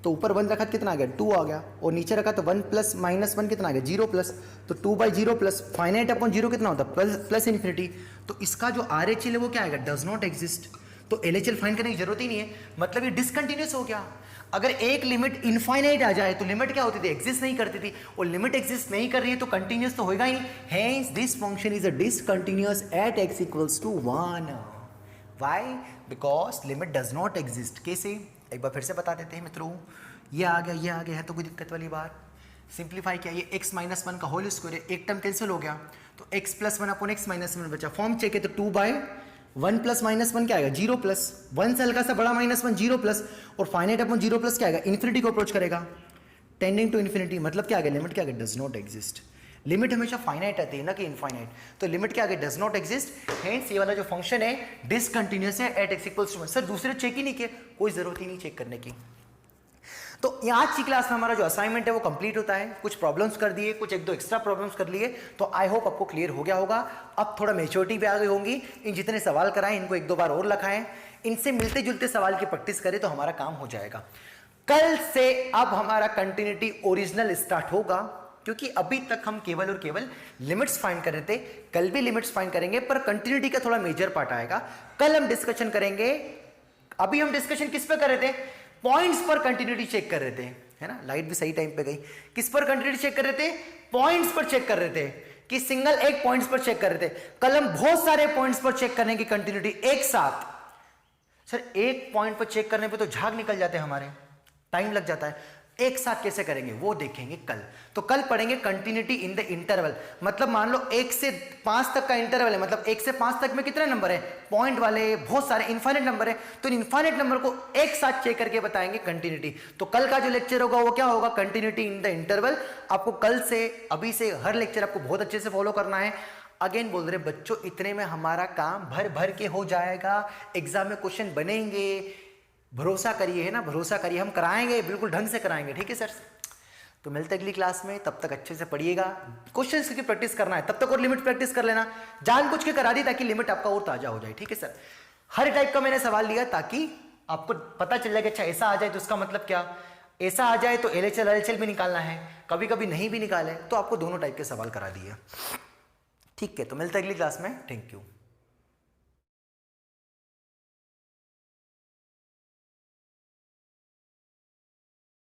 तो ऊपर 1 रखा कितना आ गया, 2 आ गया, और नीचे रखा तो 1 प्लस माइनस 1 कितना आ गया, 0 प्लस। तो 2 बाई 0 प्लस फाइनाइट अपॉन 0 कितना होता है, प्लस इन्फिनिटी। तो इसका जो RHL है वो क्या आएगा, डज नॉट एग्जिस्ट। तो LHL फाइंड करने की जरूरत ही नहीं है, मतलब ये डिसकंटिन्यूस हो गया। अगर एक लिमिट इनफाइनाइट आ जाए तो लिमिट क्या होती थी, एग्जिस्ट नहीं करती थी, और लिमिट एग्जिस्ट नहीं कर रही है तो कंटिन्यूस तो होगा ही नहीं। Hence this function is a discontinuous at x equals to 1। Why, because limit does not exist. कैसे, एक बार फिर से बता देते हैं मित्रों। ये आ गया, ये आ गया है, तो कोई दिक्कत वाली बात। सिंप्लीफाई किया, ये x माइनस 1 का होल स्क्वायर है, एक टर्म कैंसिल हो गया, तो x plus 1 upon x minus 1 बचा। फॉर्म चेक है तो 2 बाई 1 प्लस माइनस 1 क्या आएगा, 0 प्लस, 1 से हल्का सा बड़ा माइनस 1 0 प्लस, और फाइनाइट अपॉन 0 प्लस क्या आएगा, इन्फिनिटी को अप्रोच करेगा, टेंडिंग टू इन्फिनिटी। मतलब क्या आ गया, लिमिट क्या आ गया, डज नॉट एग्जिस्ट। लिमिट हमेशा फाइनाइट आती है ना कि इनफाइनाइट, तो लिमिट क्या आ गया, डज नॉट एग्जिस्ट। हेंस ये वाला जो फंक्शन है डिसकंटिन्यूअस है at x equals to 1। Sir दूसरे चेक ही नहीं किए, कोई जरूरत ही नहीं चेक करने की। तो आज की क्लास में हमारा जो असाइनमेंट है वो कंप्लीट होता है। कुछ प्रॉब्लम्स कर दिए, कुछ एक दो एक्स्ट्रा प्रॉब्लम्स कर लिए, तो आई होप आपको क्लियर हो गया होगा। अब थोड़ा मेच्योरिटी पे आ गई होंगी। इन जितने सवाल कराएं इनको एक दो बार और लिखाएं, इनसे मिलते जुलते सवाल की प्रैक्टिस करें तो हमारा काम हो जाएगा। कल से अब हमारा कंटिन्यूटी ओरिजिनल स्टार्ट होगा, क्योंकि अभी तक हम केवल और केवल लिमिट्स फाइंड कर रहे थे। कल भी लिमिट्स फाइंड करेंगे, पर कंटिन्यूटी का थोड़ा मेजर पार्ट आएगा। कल हम डिस्कशन करेंगे, अभी हम डिस्कशन किस पे कर रहे थे, पॉइंट्स पर कंटिन्यूटी चेक कर रहे थे, है ना। लाइट भी सही टाइम पे गई। किस पर कंटिन्यूटी चेक कर रहे थे, पॉइंट्स पर चेक कर रहे थे, कि सिंगल एक पॉइंट्स पर चेक कर रहे थे। कल हम बहुत सारे पॉइंट्स पर चेक करने की कंटिन्यूटी एक साथ। सर एक पॉइंट पर चेक करने पे तो झाग निकल जाते हैं हमारे, टाइम लग जाता है। एक साथ कैसे करेंगे वो देखेंगे कल। तो कल पढ़ेंगे कंटिन्यूटी इन द इंटरवल। मतलब मान लो 1 से 5 तक का इंटरवल है, मतलब 1 से 5 तक में कितने नंबर है, पॉइंट वाले बहुत सारे इनफाइनाइट नंबर है, तो इनफाइनाइट नंबर को एक साथ चेक करके बताएंगे कंटिन्यूटी। तो कल का जो लेक्चर होगा वो क्या होगा, कंटिन्यूटी इन द इंटरवल। आपको कल से, अभी से हर लेक्चर आपको बहुत अच्छे से फॉलो करना है। अगेन बोल रहे बच्चों, इतने में हमारा काम भर भर के हो जाएगा। एग्जाम में क्वेश्चन बनेंगे, भरोसा करिए, है ना, भरोसा करिए, हम कराएंगे, बिल्कुल ढंग से कराएंगे, ठीक है सर। तो मिलते अगली क्लास में, तब तक अच्छे से पढ़िएगा। क्वेश्चंस की प्रैक्टिस करना है, तब तक और लिमिट प्रैक्टिस कर लेना, जानबूझ के करा दी ताकि लिमिट आपका और ताजा हो जाए, ठीक है सर। हर टाइप का मैंने सवाल लिया ताकि आपको पता चल जाए कि अच्छा ऐसा आ जाए तो उसका मतलब क्या, ऐसा आ जाए तो LHL भी निकालना है, कभी कभी नहीं भी निकाले तो आपको दोनों टाइप के सवाल करा दिए, ठीक है। तो मिलते अगली क्लास में, थैंक यू।